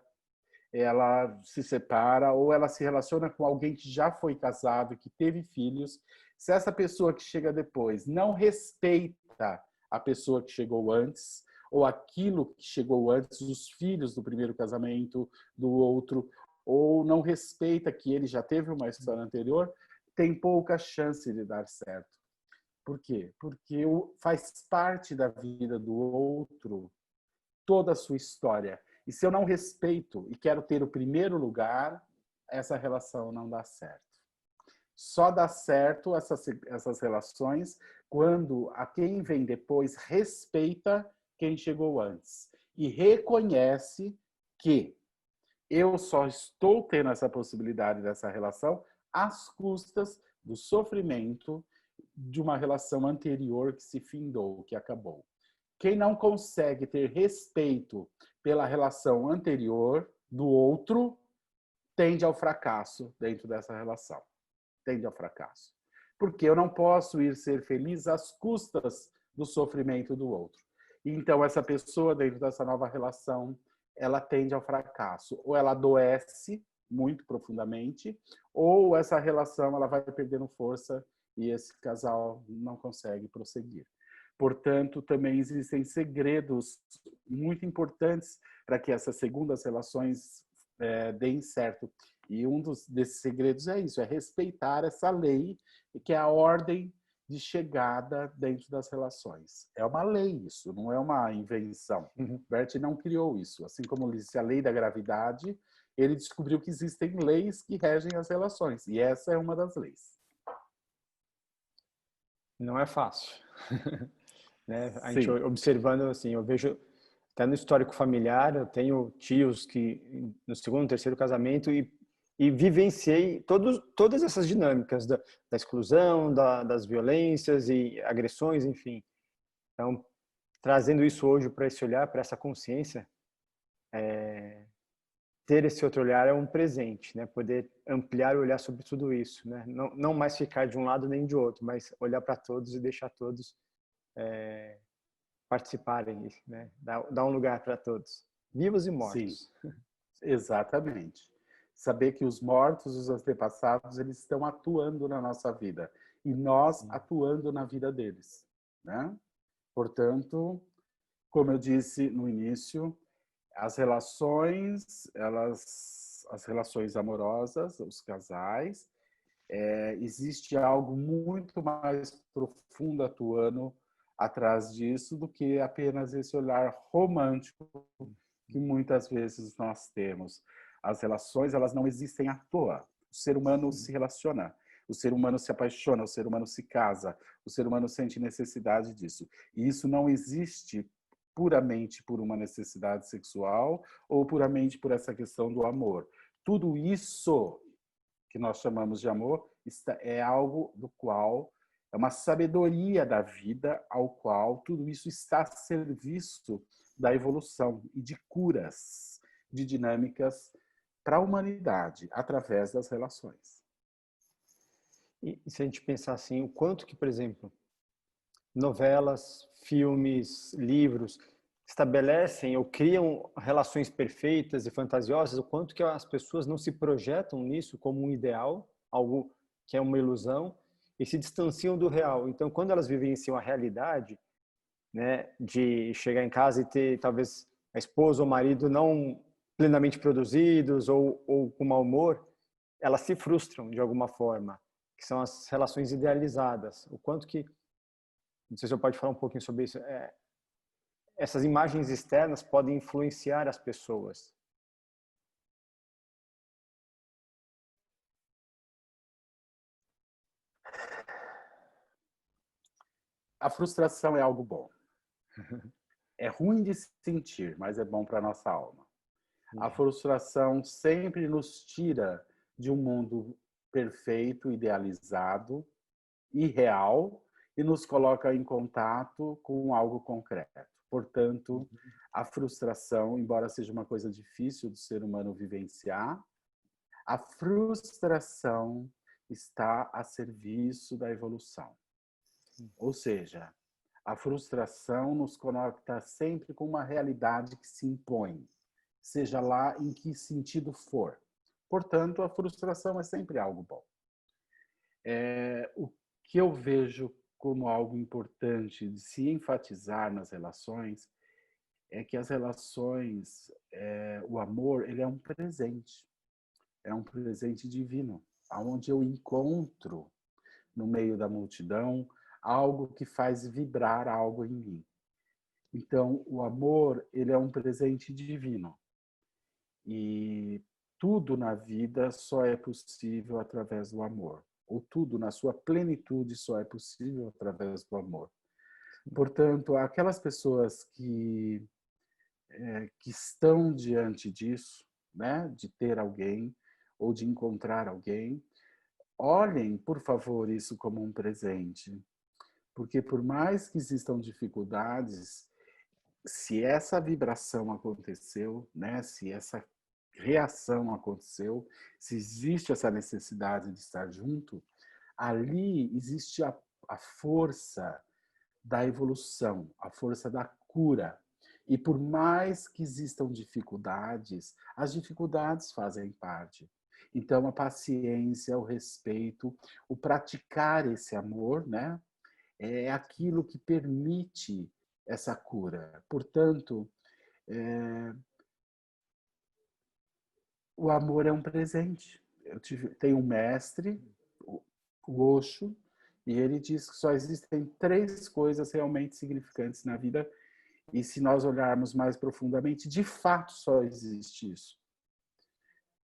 ela se separa, ou ela se relaciona com alguém que já foi casado, que teve filhos, se essa pessoa que chega depois não respeita respeita a pessoa que chegou antes, ou aquilo que chegou antes, os filhos do primeiro casamento do outro, ou não respeita que ele já teve uma história anterior, tem pouca chance de dar certo. Por quê? Porque faz parte da vida do outro toda a sua história. E se eu não respeito e quero ter o primeiro lugar, essa relação não dá certo. Só dá certo essas relações quando a quem vem depois respeita quem chegou antes e reconhece que eu só estou tendo essa possibilidade dessa relação às custas do sofrimento de uma relação anterior que se findou, que acabou. Quem não consegue ter respeito pela relação anterior do outro tende ao fracasso dentro dessa relação. Tende ao fracasso. Porque eu não posso ir ser feliz às custas do sofrimento do outro. Então, essa pessoa, dentro dessa nova relação, ela tende ao fracasso. Ou ela adoece muito profundamente, ou essa relação ela vai perdendo força e esse casal não consegue prosseguir. Portanto, também existem segredos muito importantes para que essas segundas relações deem certo. E desses segredos é isso, é respeitar essa lei, que é a ordem de chegada dentro das relações. É uma lei isso, não é uma invenção. Bert não criou isso. Assim como ele disse a lei da gravidade, ele descobriu que existem leis que regem as relações. E essa é uma das leis. Não é fácil. Né? A gente Sim. observando, assim, eu vejo até no histórico familiar, eu tenho tios que no segundo, terceiro casamento e vivenciei todas essas dinâmicas da exclusão, das violências e agressões, enfim. Então, trazendo isso hoje para esse olhar, para essa consciência, ter esse outro olhar é um presente, né? Poder ampliar o olhar sobre tudo isso, né? Não mais ficar de um lado nem de outro, mas olhar para todos e deixar todos participarem, né? Dar um lugar para todos, vivos e mortos. Sim, exatamente. Saber que os mortos, os antepassados, eles estão atuando na nossa vida e nós atuando na vida deles, né? Portanto, como eu disse no início, as relações amorosas, os casais, existe algo muito mais profundo atuando atrás disso do que apenas esse olhar romântico que muitas vezes nós temos. As relações, elas não existem à toa. O ser humano se relaciona, o ser humano se apaixona, o ser humano se casa, o ser humano sente necessidade disso. E isso não existe puramente por uma necessidade sexual ou puramente por essa questão do amor. Tudo isso que nós chamamos de amor é algo do qual é uma sabedoria da vida ao qual tudo isso está a serviço da evolução e de curas, de dinâmicas para a humanidade através das relações. E se a gente pensar assim, o quanto que, por exemplo, novelas, filmes, livros estabelecem ou criam relações perfeitas e fantasiosas, o quanto que as pessoas não se projetam nisso como um ideal, algo que é uma ilusão, e se distanciam do real. Então, quando elas vivenciam a realidade, né, de chegar em casa e ter talvez a esposa ou o marido não plenamente produzidos ou com mau humor, elas se frustram de alguma forma, que são as relações idealizadas. O quanto que, não sei se você pode falar um pouquinho sobre isso, essas imagens externas podem influenciar as pessoas. A frustração é algo bom. É ruim de sentir, mas é bom para a nossa alma. A frustração sempre nos tira de um mundo perfeito, idealizado, irreal, e nos coloca em contato com algo concreto. Portanto, a frustração, embora seja uma coisa difícil do ser humano vivenciar, a frustração está a serviço da evolução. Ou seja, a frustração nos conecta sempre com uma realidade que se impõe, seja lá em que sentido for. Portanto, a frustração é sempre algo bom. O que eu vejo como algo importante de se enfatizar nas relações é que as relações, o amor, ele é um presente divino, aonde eu encontro no meio da multidão algo que faz vibrar algo em mim. Então, o amor, ele é um presente divino. E tudo na vida só é possível através do amor. Ou tudo na sua plenitude só é possível através do amor. Portanto, aquelas pessoas que estão diante disso, né, de ter alguém ou de encontrar alguém, olhem, por favor, isso como um presente. Porque por mais que existam dificuldades, se essa vibração aconteceu, né, se essa reação aconteceu, se existe essa necessidade de estar junto, ali existe a força da evolução, a força da cura. E por mais que existam dificuldades, as dificuldades fazem parte. Então, a paciência, o respeito, o praticar esse amor, né, é aquilo que permite essa cura. Portanto, o amor é um presente. Tenho um mestre, o Osho, e ele diz que só existem 3 coisas realmente significantes na vida, e se nós olharmos mais profundamente, de fato só existe isso.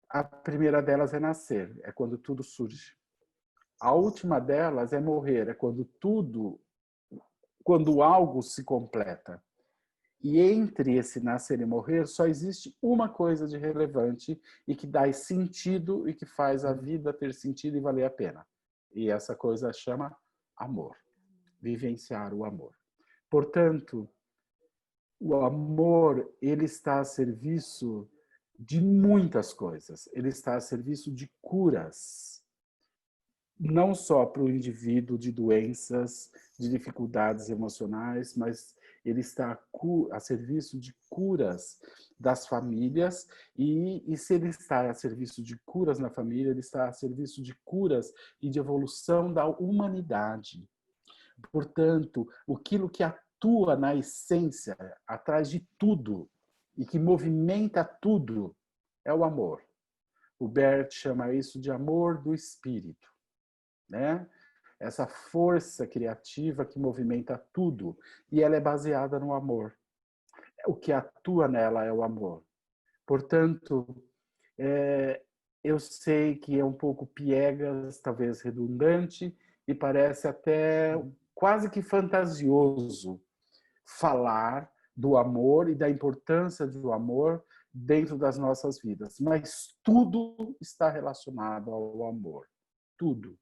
A primeira delas é nascer, é quando tudo surge. A última delas é morrer, é quando algo se completa. E entre esse nascer e morrer, só existe uma coisa de relevante e que dá sentido e que faz a vida ter sentido e valer a pena. E essa coisa chama amor. Vivenciar o amor. Portanto, o amor, ele está a serviço de muitas coisas. Ele está a serviço de curas. Não só para o indivíduo de doenças, de dificuldades emocionais, mas ele está a serviço de curas das famílias e se ele está a serviço de curas na família, ele está a serviço de curas e de evolução da humanidade. Portanto, aquilo que atua na essência, atrás de tudo e que movimenta tudo, é o amor. O Bert chama isso de amor do espírito, né? Essa força criativa que movimenta tudo, e ela é baseada no amor. O que atua nela é o amor. Portanto, eu sei que é um pouco piegas, talvez redundante, e parece até quase que fantasioso falar do amor e da importância do amor dentro das nossas vidas. Mas tudo está relacionado ao amor. Tudo.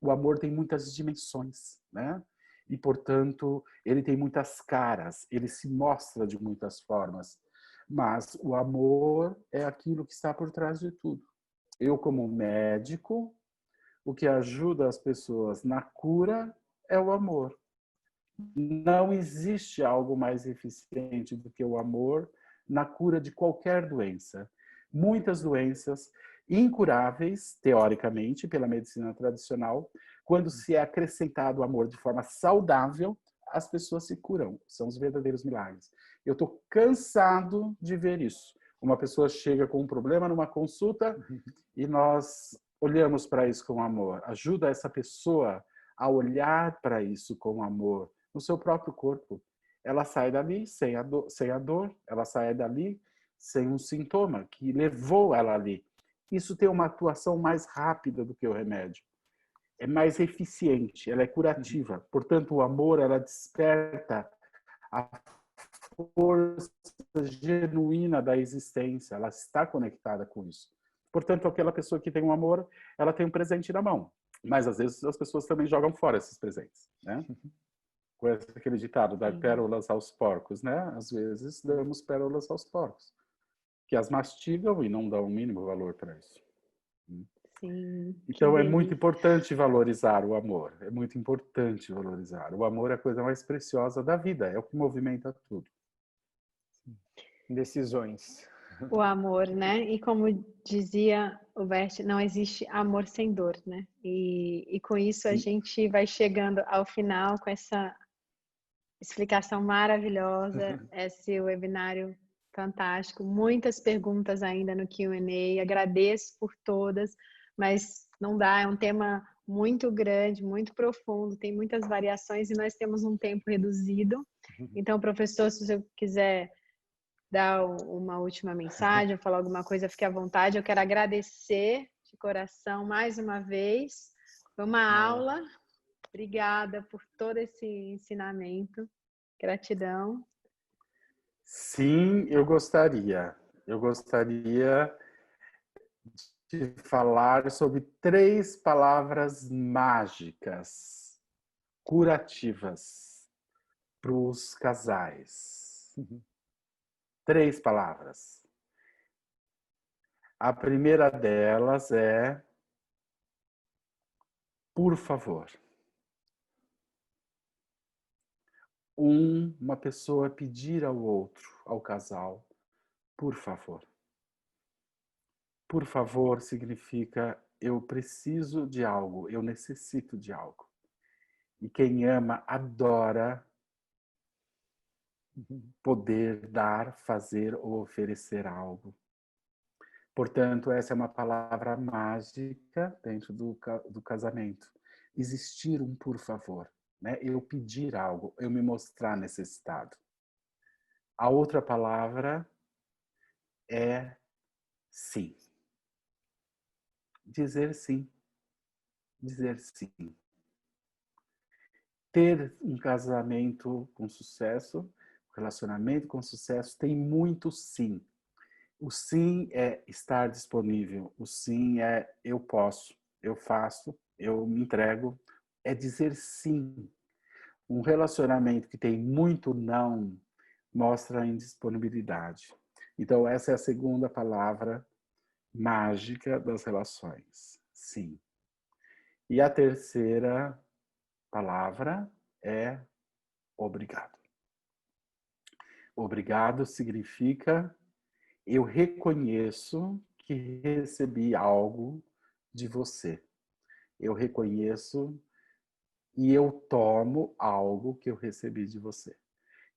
O amor tem muitas dimensões, né? E, portanto, ele tem muitas caras, ele se mostra de muitas formas. Mas o amor é aquilo que está por trás de tudo. Eu, como médico, o que ajuda as pessoas na cura é o amor. Não existe algo mais eficiente do que o amor na cura de qualquer doença. Muitas doenças incuráveis, teoricamente, pela medicina tradicional, quando se é acrescentado o amor de forma saudável, as pessoas se curam. São os verdadeiros milagres. Eu estou cansado de ver isso. Uma pessoa chega com um problema numa consulta e nós olhamos para isso com amor. Ajuda essa pessoa a olhar para isso com amor no seu próprio corpo. Ela sai dali sem a dor, ela sai dali sem um sintoma que levou ela ali. Isso tem uma atuação mais rápida do que o remédio. É mais eficiente, ela é curativa. Portanto, o amor, ela desperta a força genuína da existência, ela está conectada com isso. Portanto, aquela pessoa que tem um amor, ela tem um presente na mão. Mas, às vezes, as pessoas também jogam fora esses presentes, né? Conhece aquele ditado, dar pérolas aos porcos, né? Às vezes, damos pérolas aos porcos, que as mastigam e não dão o mínimo valor para isso. Sim, então, é muito importante valorizar o amor. É muito importante valorizar. O amor é a coisa mais preciosa da vida. É o que movimenta tudo. Decisões. o amor, né? E como dizia o Bert, não existe amor sem dor, né? E com isso a gente vai chegando ao final com essa explicação maravilhosa, esse webinário fantástico, muitas perguntas ainda no Q&A, agradeço por todas, mas não dá, é um tema muito grande, muito profundo, tem muitas variações e nós temos um tempo reduzido. Então, professor, se você quiser dar uma última mensagem, falar alguma coisa, fique à vontade. Eu quero agradecer de coração mais uma vez. Foi uma aula. Obrigada por todo esse ensinamento. Gratidão. Sim, eu gostaria. Eu gostaria de falar sobre 3 palavras mágicas, curativas para os casais. 3 palavras. A primeira delas é por favor. Uma pessoa pedir ao outro, ao casal, por favor. Por favor significa eu preciso de algo, eu necessito de algo. E quem ama adora poder dar, fazer ou oferecer algo. Portanto, essa é uma palavra mágica dentro do casamento. Existir um por favor, né? Eu pedir algo, eu me mostrar necessitado. A outra palavra é sim. Dizer sim. Dizer sim. Ter um casamento com sucesso, um relacionamento com sucesso, tem muito sim. O sim é estar disponível. O sim é eu posso, eu faço, eu me entrego. É dizer sim. Um relacionamento que tem muito não mostra a indisponibilidade. Então, essa é a segunda palavra mágica das relações. Sim. E a terceira palavra é obrigado. Obrigado significa eu reconheço que recebi algo de você. Eu reconheço e eu tomo algo que eu recebi de você.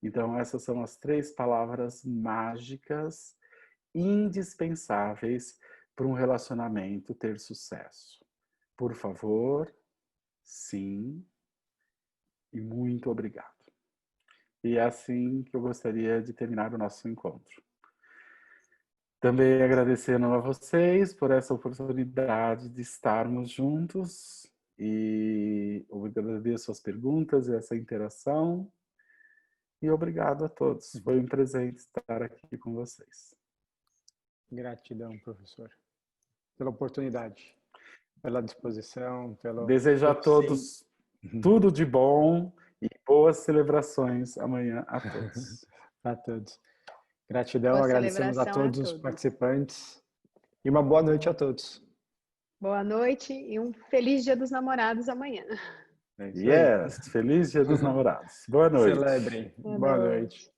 Então, essas são as 3 palavras mágicas indispensáveis para um relacionamento ter sucesso. Por favor, sim e muito obrigado. E é assim que eu gostaria de terminar o nosso encontro. Também agradecendo a vocês por essa oportunidade de estarmos juntos e eu agradeço as perguntas e essa interação e obrigado a todos. Foi um presente estar aqui com vocês. Gratidão, professor, pela oportunidade, pela disposição, Desejo a todos tudo de bom e boas celebrações amanhã a todos. A todos. Gratidão, Boa agradecemos a celebração a todos os todos. participantes e uma boa noite a todos. Boa noite e um feliz Dia dos Namorados amanhã. Yes, feliz Dia dos Namorados. Boa noite. Celebrem. Boa noite.